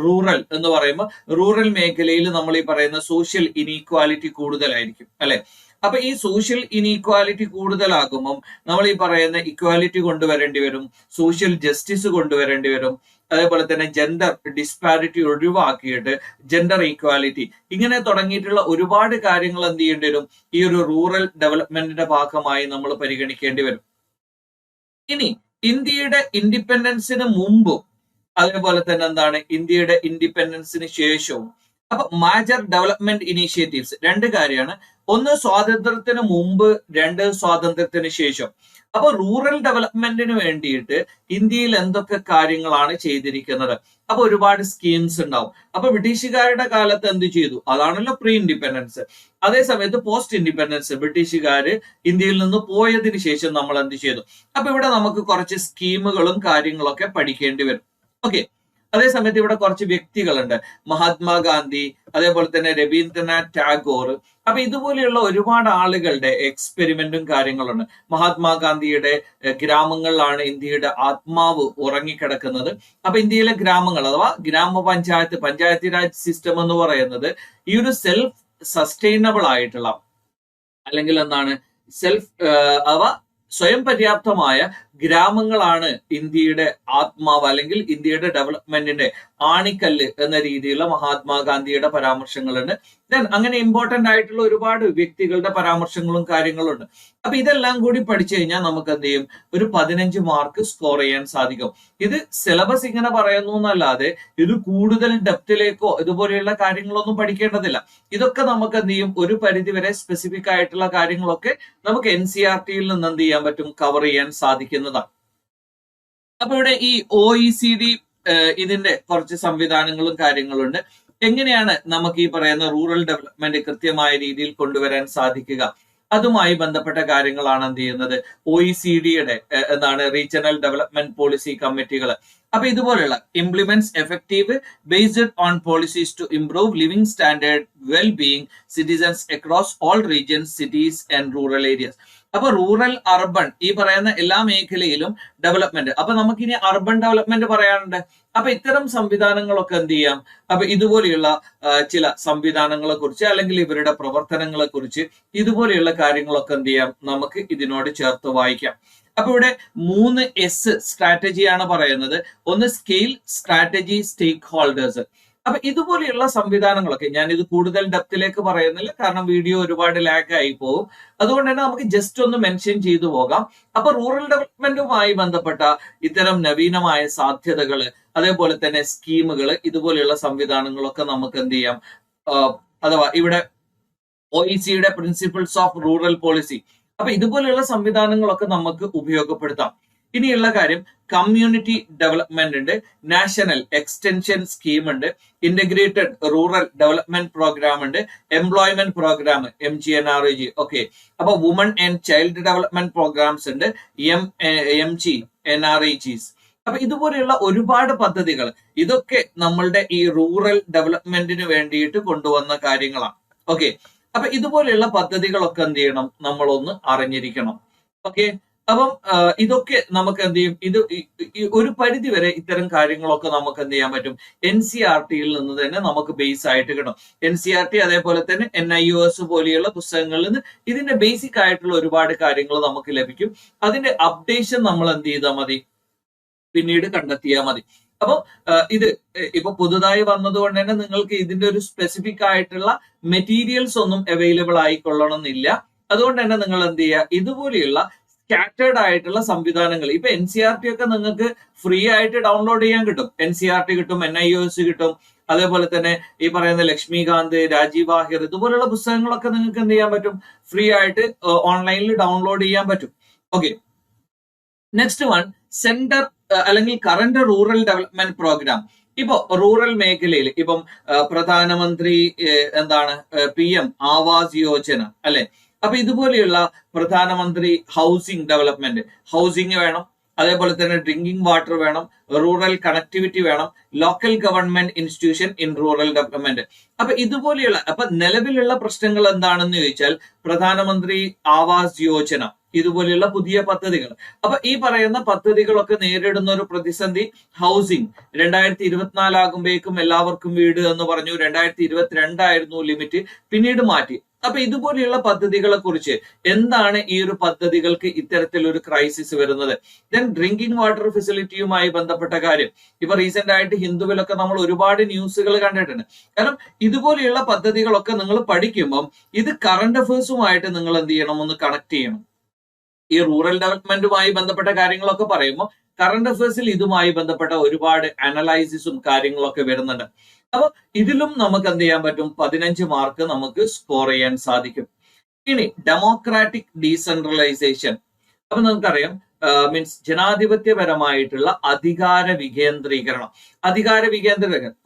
റൂറൽ എന്ന് പറയുമ്പോൾ റൂറൽ മേഖലയിൽ നമ്മൾ ഈ പറയുന്ന സോഷ്യൽ ഇനീക്വാലിറ്റി കൂടുതലായിരിക്കും അല്ലെ. അപ്പൊ ഈ സോഷ്യൽ ഇനീക്വാലിറ്റി കൂടുതലാകുമ്പം നമ്മൾ ഈ പറയുന്ന ഇക്വാലിറ്റി കൊണ്ടുവരേണ്ടി വരും, സോഷ്യൽ ജസ്റ്റിസ് കൊണ്ടുവരേണ്ടി വരും, അതേപോലെ തന്നെ ജെൻഡർ ഡിസ്പാരിറ്റി ഒഴിവാക്കിയിട്ട് ജെൻഡർ ഈക്വാലിറ്റി, ഇങ്ങനെ തുടങ്ങിയിട്ടുള്ള ഒരുപാട് കാര്യങ്ങൾ എന്ത് ചെയ്യേണ്ടി വരും, ഈ ഒരു റൂറൽ ഡെവലപ്മെന്റിന്റെ ഭാഗമായി നമ്മൾ പരിഗണിക്കേണ്ടി വരും. ഇനി ഇന്ത്യയുടെ ഇൻഡിപെൻഡൻസിന് മുമ്പും അതേപോലെ തന്നെ എന്താണ് ഇന്ത്യയുടെ ഇൻഡിപെൻഡൻസിന് ശേഷവും അപ്പൊ മേജർ ഡെവലപ്മെന്റ് ഇനീഷ്യേറ്റീവ്സ് രണ്ട് കാര്യമാണ്. ഒന്ന് സ്വാതന്ത്ര്യത്തിന് മുമ്പ്, രണ്ട് സ്വാതന്ത്ര്യത്തിന് ശേഷം. അപ്പൊ റൂറൽ ഡെവലപ്മെന്റിന് വേണ്ടിയിട്ട് ഇന്ത്യയിൽ എന്തൊക്കെ കാര്യങ്ങളാണ് ചെയ്തിരിക്കുന്നത്? അപ്പൊ ഒരുപാട് സ്കീംസ് ഉണ്ടാവും. അപ്പൊ ബ്രിട്ടീഷുകാരുടെ കാലത്ത് എന്ത് ചെയ്തു? അതാണല്ലോ പ്രീ ഇൻഡിപെൻഡൻസ്. അതേ സമയത്ത് പോസ്റ്റ് ഇൻഡിപെൻഡൻസ്, ബ്രിട്ടീഷുകാര് ഇന്ത്യയിൽ നിന്ന് പോയതിനു ശേഷം നമ്മൾ എന്ത് ചെയ്തു? അപ്പൊ ഇവിടെ നമുക്ക് കുറച്ച് സ്കീമുകളും കാര്യങ്ങളൊക്കെ പഠിക്കേണ്ടി വരും. ഓക്കെ. അതേസമയത്ത് ഇവിടെ കുറച്ച് വ്യക്തികളുണ്ട്, മഹാത്മാഗാന്ധി, അതേപോലെ തന്നെ രവീന്ദ്രനാഥ് ടാഗോർ. അപ്പൊ ഇതുപോലെയുള്ള ഒരുപാട് ആളുകളുടെ എക്സ്പെരിമെന്റും കാര്യങ്ങളുണ്ട്. മഹാത്മാഗാന്ധിയുടെ ഗ്രാമങ്ങളിലാണ് ഇന്ത്യയുടെ ആത്മാവ് ഉറങ്ങിക്കിടക്കുന്നത്. അപ്പൊ ഇന്ത്യയിലെ ഗ്രാമങ്ങൾ അഥവാ പഞ്ചായത്ത് രാജ് സിസ്റ്റം എന്ന് പറയുന്നത് ഈ ഒരു സെൽഫ് സസ്റ്റൈനബിൾ ആയിട്ടുള്ള അല്ലെങ്കിൽ എന്താണ് സ്വയം പര്യാപ്തമായ ഗ്രാമങ്ങളാണ് ഇന്ത്യയുടെ ആത്മാവ് അല്ലെങ്കിൽ ഇന്ത്യയുടെ ഡെവലപ്മെന്റിന്റെ ആണിക്കല്ല് എന്ന രീതിയിലുള്ള മഹാത്മാഗാന്ധിയുടെ പരാമർശങ്ങളുണ്ട്. ദെൻ അങ്ങനെ ഇമ്പോർട്ടന്റ് ആയിട്ടുള്ള ഒരുപാട് വ്യക്തികളുടെ പരാമർശങ്ങളും കാര്യങ്ങളും ഉണ്ട്. അപ്പൊ ഇതെല്ലാം കൂടി പഠിച്ചു കഴിഞ്ഞാൽ നമുക്ക് എന്ത് ചെയ്യും, ഒരു 15 മാർക്ക് സ്കോർ ചെയ്യാൻ സാധിക്കും. ഇത് സിലബസ് ഇങ്ങനെ പറയുന്നു എന്നല്ലാതെ ഇത് കൂടുതൽ ഡെപ്തിലേക്കോ ഇതുപോലെയുള്ള കാര്യങ്ങളൊന്നും പഠിക്കേണ്ടതില്ല. ഇതൊക്കെ നമുക്ക് എന്ത് ചെയ്യും, ഒരു പരിധി വരെ സ്പെസിഫിക് ആയിട്ടുള്ള കാര്യങ്ങളൊക്കെ നമുക്ക് NCERT-യിൽ നിന്ന് എന്ത് ചെയ്യാൻ പറ്റും, കവർ ചെയ്യാൻ സാധിക്കുന്നതാണ്. അപ്പൊ ഇവിടെ ഈ OECD ഇതിന്റെ കുറച്ച് സംവിധാനങ്ങളും കാര്യങ്ങളും ഉണ്ട്. എങ്ങനെയാണ് നമുക്ക് ഈ പറയുന്ന റൂറൽ ഡെവലപ്മെന്റ് കൃത്യമായ രീതിയിൽ കൊണ്ടുവരാൻ സാധിക്കുക? അതുമായി ബന്ധപ്പെട്ട കാര്യങ്ങളാണ് എന്ത് ചെയ്യുന്നത്, OECD-യുടെ എന്താണ് റീജിയണൽ ഡെവലപ്മെന്റ് പോളിസി കമ്മിറ്റികൾ. അപ്പൊ ഇതുപോലുള്ള implements effective based on policies to improve living standard wellbeing citizens across all regions, cities and rural areas. അപ്പൊ റൂറൽ അർബൺ ഈ പറയുന്ന എല്ലാ മേഖലയിലും ഡെവലപ്മെന്റ്. അപ്പൊ നമുക്കിനി അർബൻ ഡെവലപ്മെന്റ് പറയാനുണ്ട്. അപ്പൊ ഇത്തരം സംവിധാനങ്ങളൊക്കെ എന്ത് ചെയ്യാം, അപ്പൊ ഇതുപോലെയുള്ള ചില സംവിധാനങ്ങളെ കുറിച്ച് അല്ലെങ്കിൽ ഇവരുടെ പ്രവർത്തനങ്ങളെ കുറിച്ച് ഇതുപോലെയുള്ള കാര്യങ്ങളൊക്കെ എന്ത് ചെയ്യാം, നമുക്ക് ഇതിനോട് ചേർത്ത് വായിക്കാം. അപ്പൊ ഇവിടെ 3S സ്ട്രാറ്റജിയാണ് പറയുന്നത്. ഒന്ന് സ്കെയിൽ, സ്ട്രാറ്റജി, സ്റ്റേക്ക് ഹോൾഡേഴ്സ്. അപ്പൊ ഇതുപോലെയുള്ള സംവിധാനങ്ങളൊക്കെ ഞാൻ ഇത് കൂടുതൽ ഡെപ്തിലേക്ക് പറയുന്നില്ല, കാരണം വീഡിയോ ഒരുപാട് ലാഗ് ആയി പോകും. അതുകൊണ്ട് തന്നെ നമുക്ക് ജസ്റ്റ് ഒന്ന് മെൻഷൻ ചെയ്തു പോകാം. അപ്പൊ റൂറൽ ഡെവലപ്മെന്റുമായി ബന്ധപ്പെട്ട ഇത്തരം നവീനമായ സാധ്യതകൾ, അതേപോലെ തന്നെ സ്കീമുകൾ, ഇതുപോലെയുള്ള സംവിധാനങ്ങളൊക്കെ നമുക്ക് എന്ത് ചെയ്യാം, അഥവാ ഇവിടെ OECD-യുടെ പ്രിൻസിപ്പിൾസ് ഓഫ് റൂറൽ പോളിസി, അപ്പൊ ഇതുപോലെയുള്ള സംവിധാനങ്ങളൊക്കെ നമുക്ക് ഉപയോഗപ്പെടുത്താം. ഇനിയുള്ള കാര്യം കമ്മ്യൂണിറ്റി ഡെവലപ്മെന്റ് ഉണ്ട്, നാഷണൽ എക്സ്റ്റൻഷൻ സ്കീം ഉണ്ട്, ഇന്റഗ്രേറ്റഡ് റൂറൽ ഡെവലപ്മെന്റ് പ്രോഗ്രാം ഉണ്ട്, എംപ്ലോയ്മെന്റ് പ്രോഗ്രാം MGNREG. ഓക്കെ. അപ്പൊ woman and child development programmes ഉണ്ട്, MGNREGs. അപ്പൊ ഇതുപോലെയുള്ള ഒരുപാട് പദ്ധതികൾ, ഇതൊക്കെ നമ്മളുടെ ഈ റൂറൽ ഡെവലപ്മെന്റിന് വേണ്ടിയിട്ട് കൊണ്ടുവന്ന കാര്യങ്ങളാണ്. ഓക്കെ. അപ്പൊ ഇതുപോലെയുള്ള പദ്ധതികളൊക്കെ എന്ത് ചെയ്യണം, നമ്മളൊന്ന് അറിഞ്ഞിരിക്കണം. ഓക്കെ. അപ്പം ഇതൊക്കെ നമുക്ക് എന്ത് ചെയ്യും, ഇത് ഒരു പരിധി വരെ ഇത്തരം കാര്യങ്ങളൊക്കെ നമുക്ക് എന്ത് ചെയ്യാൻ പറ്റും, NCERT-യിൽ നിന്ന് തന്നെ നമുക്ക് ബേസ് ആയിട്ട് കിട്ടും. NCERT അതേപോലെ തന്നെ NIOS പോലെയുള്ള പുസ്തകങ്ങളിൽ നിന്ന് ഇതിന്റെ ബേസിക് ആയിട്ടുള്ള ഒരുപാട് കാര്യങ്ങൾ നമുക്ക് ലഭിക്കും. അതിന്റെ അപ്ഡേഷൻ നമ്മൾ എന്ത് ചെയ്താൽ മതി, പിന്നീട് കണ്ടെത്തിയാൽ മതി. അപ്പൊ ഇത് ഇപ്പൊ പുതുതായി വന്നതുകൊണ്ട് തന്നെ നിങ്ങൾക്ക് ഇതിന്റെ ഒരു സ്പെസിഫിക് ആയിട്ടുള്ള മെറ്റീരിയൽസ് ഒന്നും അവൈലബിൾ ആയിക്കൊള്ളണം എന്നില്ല. അതുകൊണ്ട് തന്നെ നിങ്ങൾ എന്ത് ചെയ്യുക, ഇതുപോലെയുള്ള സ്കാറ്റേർഡ് ആയിട്ടുള്ള സംവിധാനങ്ങൾ, ഇപ്പൊ NCERT ഒക്കെ നിങ്ങൾക്ക് ഫ്രീ ആയിട്ട് ഡൗൺലോഡ് ചെയ്യാൻ കിട്ടും. NCERT കിട്ടും, NIOS കിട്ടും, അതേപോലെ തന്നെ ഈ പറയുന്ന ലക്ഷ്മികാന്ത്, രാജീവ് വാഹിർ, ഇതുപോലുള്ള പുസ്തകങ്ങളൊക്കെ നിങ്ങൾക്ക് എന്ത് ചെയ്യാൻ പറ്റും, ഫ്രീ ആയിട്ട് ഓൺലൈനിൽ ഡൗൺലോഡ് ചെയ്യാൻ പറ്റും. ഓക്കെ. നെക്സ്റ്റ് വൺ, സെന്റർ അല്ലെങ്കിൽ കറന്റ് റൂറൽ ഡെവലപ്മെന്റ് പ്രോഗ്രാം. ഇപ്പൊ റൂറൽ മേഖലയിൽ ഇപ്പം പ്രധാനമന്ത്രി എന്താണ് PM ആവാസ് യോജന അല്ലെ. അപ്പൊ ഇതുപോലെയുള്ള പ്രധാനമന്ത്രി ഹൗസിംഗ് ഡെവലപ്മെന്റ്, ഹൗസിംഗ് വേണം, അതേപോലെ തന്നെ ഡ്രിങ്കിങ് വാട്ടർ വേണം, റൂറൽ കണക്ടിവിറ്റി വേണം, local government institution in rural development. അപ്പൊ ഇതുപോലെയുള്ള നിലവിലുള്ള പ്രശ്നങ്ങൾ എന്താണെന്ന് ചോദിച്ചാൽ പ്രധാനമന്ത്രി ആവാസ് യോജന ഇതുപോലെയുള്ള പുതിയ പദ്ധതികൾ. അപ്പൊ ഈ പറയുന്ന പദ്ധതികളൊക്കെ നേരിടുന്ന ഒരു പ്രതിസന്ധി ഹൗസിംഗ്. 2024 ആകുമ്പോഴേക്കും എല്ലാവർക്കും വീട് എന്ന് പറഞ്ഞു, 2022 ലിമിറ്റ്, പിന്നീട് മാറ്റി. അപ്പൊ ഇതുപോലെയുള്ള പദ്ധതികളെ കുറിച്ച് എന്താണ് ഈ ഒരു പദ്ധതികൾക്ക് ഇത്തരത്തിലൊരു ക്രൈസിസ് വരുന്നത്? ദെൻ ഡ്രിങ്കിങ് വാട്ടർ ഫെസിലിറ്റിയുമായി ബന്ധപ്പെട്ട കാര്യം ഇപ്പൊ റീസെന്റ് ആയിട്ട് ഹിന്ദുവിലൊക്കെ നമ്മൾ ഒരുപാട് ന്യൂസുകൾ കണ്ടിട്ടുണ്ട്. കാരണം ഇതുപോലെയുള്ള പദ്ധതികളൊക്കെ നിങ്ങൾ പഠിക്കുമ്പം ഇത് കറണ്ട് അഫേഴ്സുമായിട്ട് നിങ്ങൾ എന്ത് ചെയ്യണം, ഒന്ന് കണക്ട് ചെയ്യണം. ഈ റൂറൽ ഡെവലപ്മെന്റുമായി ബന്ധപ്പെട്ട കാര്യങ്ങളൊക്കെ പറയുമ്പോൾ കറണ്ട് അഫയേഴ്സിൽ ഇതുമായി ബന്ധപ്പെട്ട ഒരുപാട് അനലൈസിസും കാര്യങ്ങളൊക്കെ വരുന്നുണ്ട്. അപ്പൊ ഇതിലും നമുക്ക് എന്ത് ചെയ്യാൻ പറ്റും, 15 മാർക്ക് നമുക്ക് സ്കോർ ചെയ്യാൻ സാധിക്കും. ഇനി ഡെമോക്രാറ്റിക് ഡീസെൻട്രലൈസേഷൻ. അപ്പൊ നമുക്കറിയാം മീൻസ് ജനാധിപത്യപരമായിട്ടുള്ള അധികാര വികേന്ദ്രീകരണം.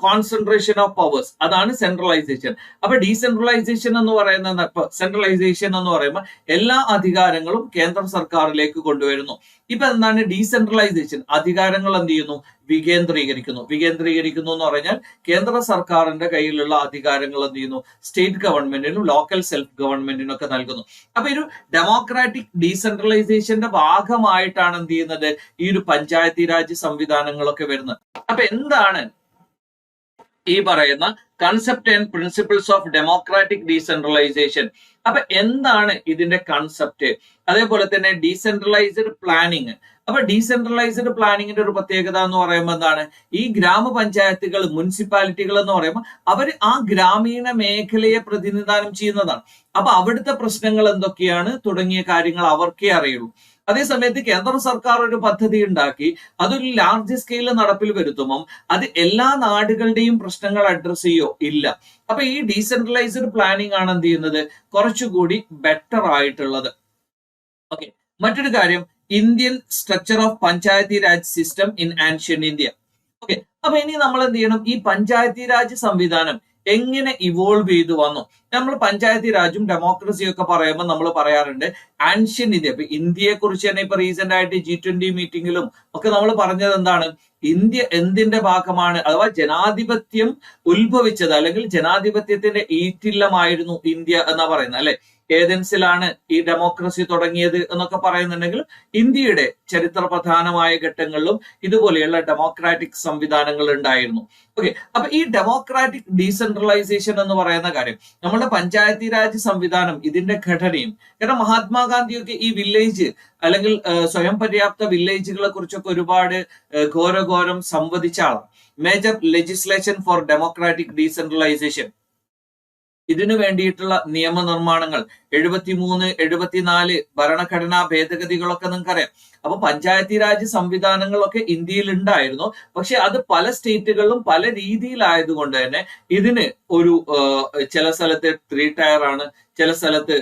കോൺസെൻട്രേഷൻ ഓഫ് പവേഴ്സ്, അതാണ് സെൻട്രലൈസേഷൻ. അപ്പൊ ഡീസെൻട്രലൈസേഷൻ എന്ന് പറയുന്നത്, സെൻട്രലൈസേഷൻ എന്ന് പറയുമ്പോൾ എല്ലാ അധികാരങ്ങളും കേന്ദ്ര സർക്കാരിലേക്ക് കൊണ്ടുവരുന്നു. ഇപ്പൊ എന്താണ് ഡീസെൻട്രലൈസേഷൻ? അധികാരങ്ങൾ എന്ത് ചെയ്യുന്നു, വികേന്ദ്രീകരിക്കുന്നു എന്ന് പറഞ്ഞാൽ കേന്ദ്ര സർക്കാരിന്റെ കയ്യിലുള്ള അധികാരങ്ങൾ എന്ത് ചെയ്യുന്നു, സ്റ്റേറ്റ് ഗവൺമെന്റിനും ലോക്കൽ സെൽഫ് ഗവൺമെന്റിനും ഒക്കെ നൽകുന്നു. അപ്പൊ ഒരു ഡെമോക്രാറ്റിക് ഡീസെൻട്രലൈസേഷന്റെ ഭാഗമായിട്ടാണ് എന്ത് ചെയ്യുന്നത്, ഈ ഒരു പഞ്ചായത്തി രാജ് സംവിധാനങ്ങളൊക്കെ വരുന്നത്. അപ്പൊ എന്താണ് ഈ പറയുന്ന concept and principles of democratic decentralisation? അപ്പൊ എന്താണ് ഇതിന്റെ കൺസെപ്റ്റ്? അതേപോലെ തന്നെ ഡീസെൻട്രലൈസ്ഡ് പ്ലാനിങ്. അപ്പൊ ഡീസെൻട്രലൈസ്ഡ് പ്ലാനിങ്ങിന്റെ ഒരു പ്രത്യേകത എന്ന് പറയുമ്പോൾ എന്താണ്, ഈ ഗ്രാമപഞ്ചായത്തുകൾ, മുനിസിപ്പാലിറ്റികൾ എന്ന് പറയുമ്പോൾ അവർ ആ ഗ്രാമീണ മേഖലയെ പ്രതിനിധാനം ചെയ്യുന്നതാണ്. അപ്പൊ അവിടുത്തെ പ്രശ്നങ്ങൾ എന്തൊക്കെയാണ് തുടങ്ങിയ കാര്യങ്ങൾ അവർക്കേ അറിയുള്ളൂ. അതേസമയത്ത് കേന്ദ്ര സർക്കാർ ഒരു പദ്ധതി ഉണ്ടാക്കി അതൊരു ലാർജ് സ്കെയിലിൽ നടപ്പിൽ വരുത്തുമ്പം അത് എല്ലാ നാടുകളുടെയും പ്രശ്നങ്ങൾ അഡ്രസ് ചെയ്യോ? ഇല്ല. അപ്പൊ ഈ ഡീസെൻട്രലൈസ്ഡ് പ്ലാനിങ് ആണ് എന്ത് ചെയ്യുന്നത്, കുറച്ചുകൂടി ബെറ്റർ ആയിട്ടുള്ളത്. ഓക്കെ, മറ്റൊരു കാര്യം, Indian structure of Panchayati Raj system in ancient India. Okay, അപ്പൊ ഇനി നമ്മൾ എന്ത് ചെയ്യണം, ഈ പഞ്ചായത്തി രാജ് സംവിധാനം എങ്ങനെ ഇവോൾവ് ചെയ്തു വന്നു? നമ്മൾ പഞ്ചായത്തി രാജും ഡെമോക്രസിയും ഒക്കെ പറയുമ്പോൾ നമ്മൾ പറയാറുണ്ട് ആൻഷ്യൻ ഇന്ത്യ. ഇപ്പൊ ഇന്ത്യയെ കുറിച്ച് തന്നെ ഇപ്പൊ റീസെന്റ് ആയിട്ട് G20 മീറ്റിംഗിലും ഒക്കെ നമ്മൾ പറഞ്ഞത് എന്താണ്, ഇന്ത്യ എന്തിന്റെ ഭാഗമാണ്, അഥവാ ജനാധിപത്യം ഉത്ഭവിച്ചത് അല്ലെങ്കിൽ ജനാധിപത്യത്തിന്റെ ഈറ്റില്ലമായിരുന്നു ഇന്ത്യ എന്നാ പറയുന്നത് അല്ലെ. ഏതൻസിലാണ് ഈ ഡെമോക്രസി തുടങ്ങിയത് എന്നൊക്കെ പറയുന്നുണ്ടെങ്കിൽ ഇന്ത്യയുടെ ചരിത്ര പ്രധാനമായ ഘട്ടങ്ങളിലും ഇതുപോലെയുള്ള ഡെമോക്രാറ്റിക് സംവിധാനങ്ങൾ ഉണ്ടായിരുന്നു. ഓക്കെ, അപ്പൊ ഈ ഡെമോക്രാറ്റിക് ഡീസെൻട്രലൈസേഷൻ എന്ന് പറയുന്ന കാര്യം, നമ്മുടെ പഞ്ചായത്തി രാജ് സംവിധാനം, ഇതിന്റെ ഘടനയും, കാരണം മഹാത്മാഗാന്ധിയൊക്കെ ഈ വില്ലേജ് അല്ലെങ്കിൽ സ്വയം പര്യാപ്ത വില്ലേജുകളെ കുറിച്ചൊക്കെ ഒരുപാട് ഘോരഘോരം സംവദിച്ച ആളാണ്. Major legislation for democratic decentralisation, ഇതിനു വേണ്ടിയിട്ടുള്ള നിയമനിർമ്മാണങ്ങൾ 73, 74 ഭരണഘടനാ ഭേദഗതികളൊക്കെ നിങ്ങൾക്കറിയാം. അപ്പൊ പഞ്ചായത്തി രാജ് സംവിധാനങ്ങളൊക്കെ ഇന്ത്യയിൽ ഉണ്ടായിരുന്നു. പക്ഷെ അത് പല സ്റ്റേറ്റുകളിലും പല രീതിയിലായതുകൊണ്ട് തന്നെ ഇതിന് ഒരു ചില സ്ഥലത്ത് 3 ടയർ ആണ്, ചില സ്ഥലത്ത്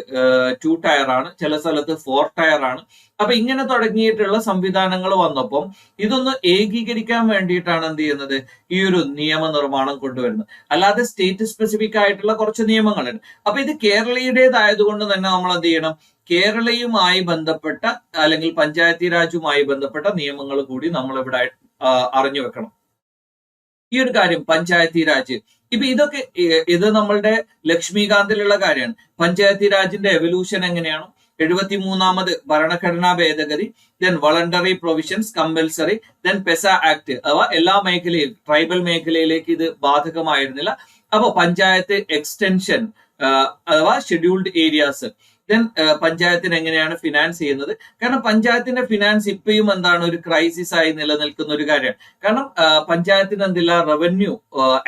2 ടയർ ആണ്, ചില സ്ഥലത്ത് 4 ടയർ ആണ്. അപ്പൊ ഇങ്ങനെ തുടങ്ങിയിട്ടുള്ള സംവിധാനങ്ങൾ വന്നപ്പം ഇതൊന്ന് ഏകീകരിക്കാൻ വേണ്ടിയിട്ടാണ് എന്ത് ചെയ്യുന്നത്, ഈ ഒരു നിയമനിർമ്മാണം കൊണ്ടുവരുന്നത്. അല്ലാതെ സ്റ്റേറ്റ് സ്പെസിഫിക് ആയിട്ടുള്ള കുറച്ച് നിയമങ്ങളുണ്ട്. അപ്പൊ ഇത് കേരളീയടേതായതുകൊണ്ട് തന്നെ നമ്മൾ എന്ത് ചെയ്യണം, കേരളയുമായി ബന്ധപ്പെട്ട അല്ലെങ്കിൽ പഞ്ചായത്തി രാജുമായി ബന്ധപ്പെട്ട നിയമങ്ങൾ കൂടി നമ്മൾ ഇവിടെ അറിഞ്ഞു വെക്കണം. ഈ ഒരു കാര്യം പഞ്ചായത്തി രാജ്, ഇപ്പൊ ഇതൊക്കെ ഇത് നമ്മളുടെ ലക്ഷ്മികാന്തിലുള്ള കാര്യമാണ്. പഞ്ചായത്തി രാജിന്റെ എവല്യൂഷൻ എങ്ങനെയാണ്, 73ാമത് ഭരണഘടനാ ഭേദഗതി, then voluntary provisions, compulsory, then PESA act, അഥവാ എല്ലാ മേഖലയിലും ട്രൈബൽ മേഖലയിലേക്ക് ഇത് ബാധകമായിരുന്നില്ല. അപ്പൊ പഞ്ചായത്ത് എക്സ്റ്റൻഷൻ അഥവാ ഷെഡ്യൂൾഡ് ഏരിയാസ്, ദെൻ പഞ്ചായത്തിന് എങ്ങനെയാണ് ഫിനാൻസ് ചെയ്യുന്നത്. കാരണം പഞ്ചായത്തിന്റെ ഫിനാൻസ് ഇപ്പോഴും എന്താണ്, ഒരു ക്രൈസിസ് ആയി നിലനിൽക്കുന്ന ഒരു കാര്യമാണ്. കാരണം പഞ്ചായത്തിന് എന്തില്ല, റവന്യൂ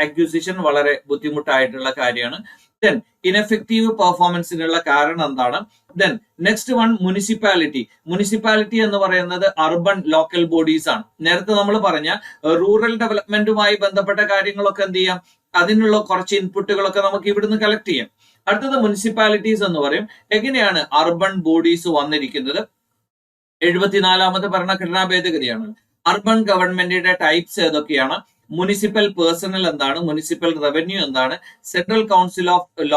അക്വിസിഷൻ വളരെ ബുദ്ധിമുട്ടായിട്ടുള്ള കാര്യമാണ്. ദെൻ ഇൻഎഫക്റ്റീവ് പെർഫോമൻസിനുള്ള കാരണം എന്താണ്. ദെൻ നെക്സ്റ്റ് വൺ മുനിസിപ്പാലിറ്റി എന്ന് പറയുന്നത് അർബൻ ലോക്കൽ ബോഡീസ് ആണ്. നേരത്തെ നമ്മൾ പറഞ്ഞ റൂറൽ ഡെവലപ്മെന്റുമായി ബന്ധപ്പെട്ട കാര്യങ്ങളൊക്കെ എന്ത് ചെയ്യാം, അതിനുള്ള കുറച്ച് ഇൻപുട്ടുകളൊക്കെ നമുക്ക് ഇവിടുന്ന് കളക്ട് ചെയ്യാം. അടുത്തത് മുനിസിപ്പാലിറ്റീസ് എന്ന് പറയും. എങ്ങനെയാണ് അർബൻ ബോഡീസ് വന്നിരിക്കുന്നത്, 74ാമത് ഭരണഘടനാ ഭേദഗതിയാണ്. അർബൻ ഗവൺമെന്റിന്റെ ടൈപ്സ് ഏതൊക്കെയാണ്, മുനിസിപ്പൽ പേഴ്സണൽ എന്താണ്, മുനിസിപ്പൽ റവന്യൂ എന്താണ്, central council of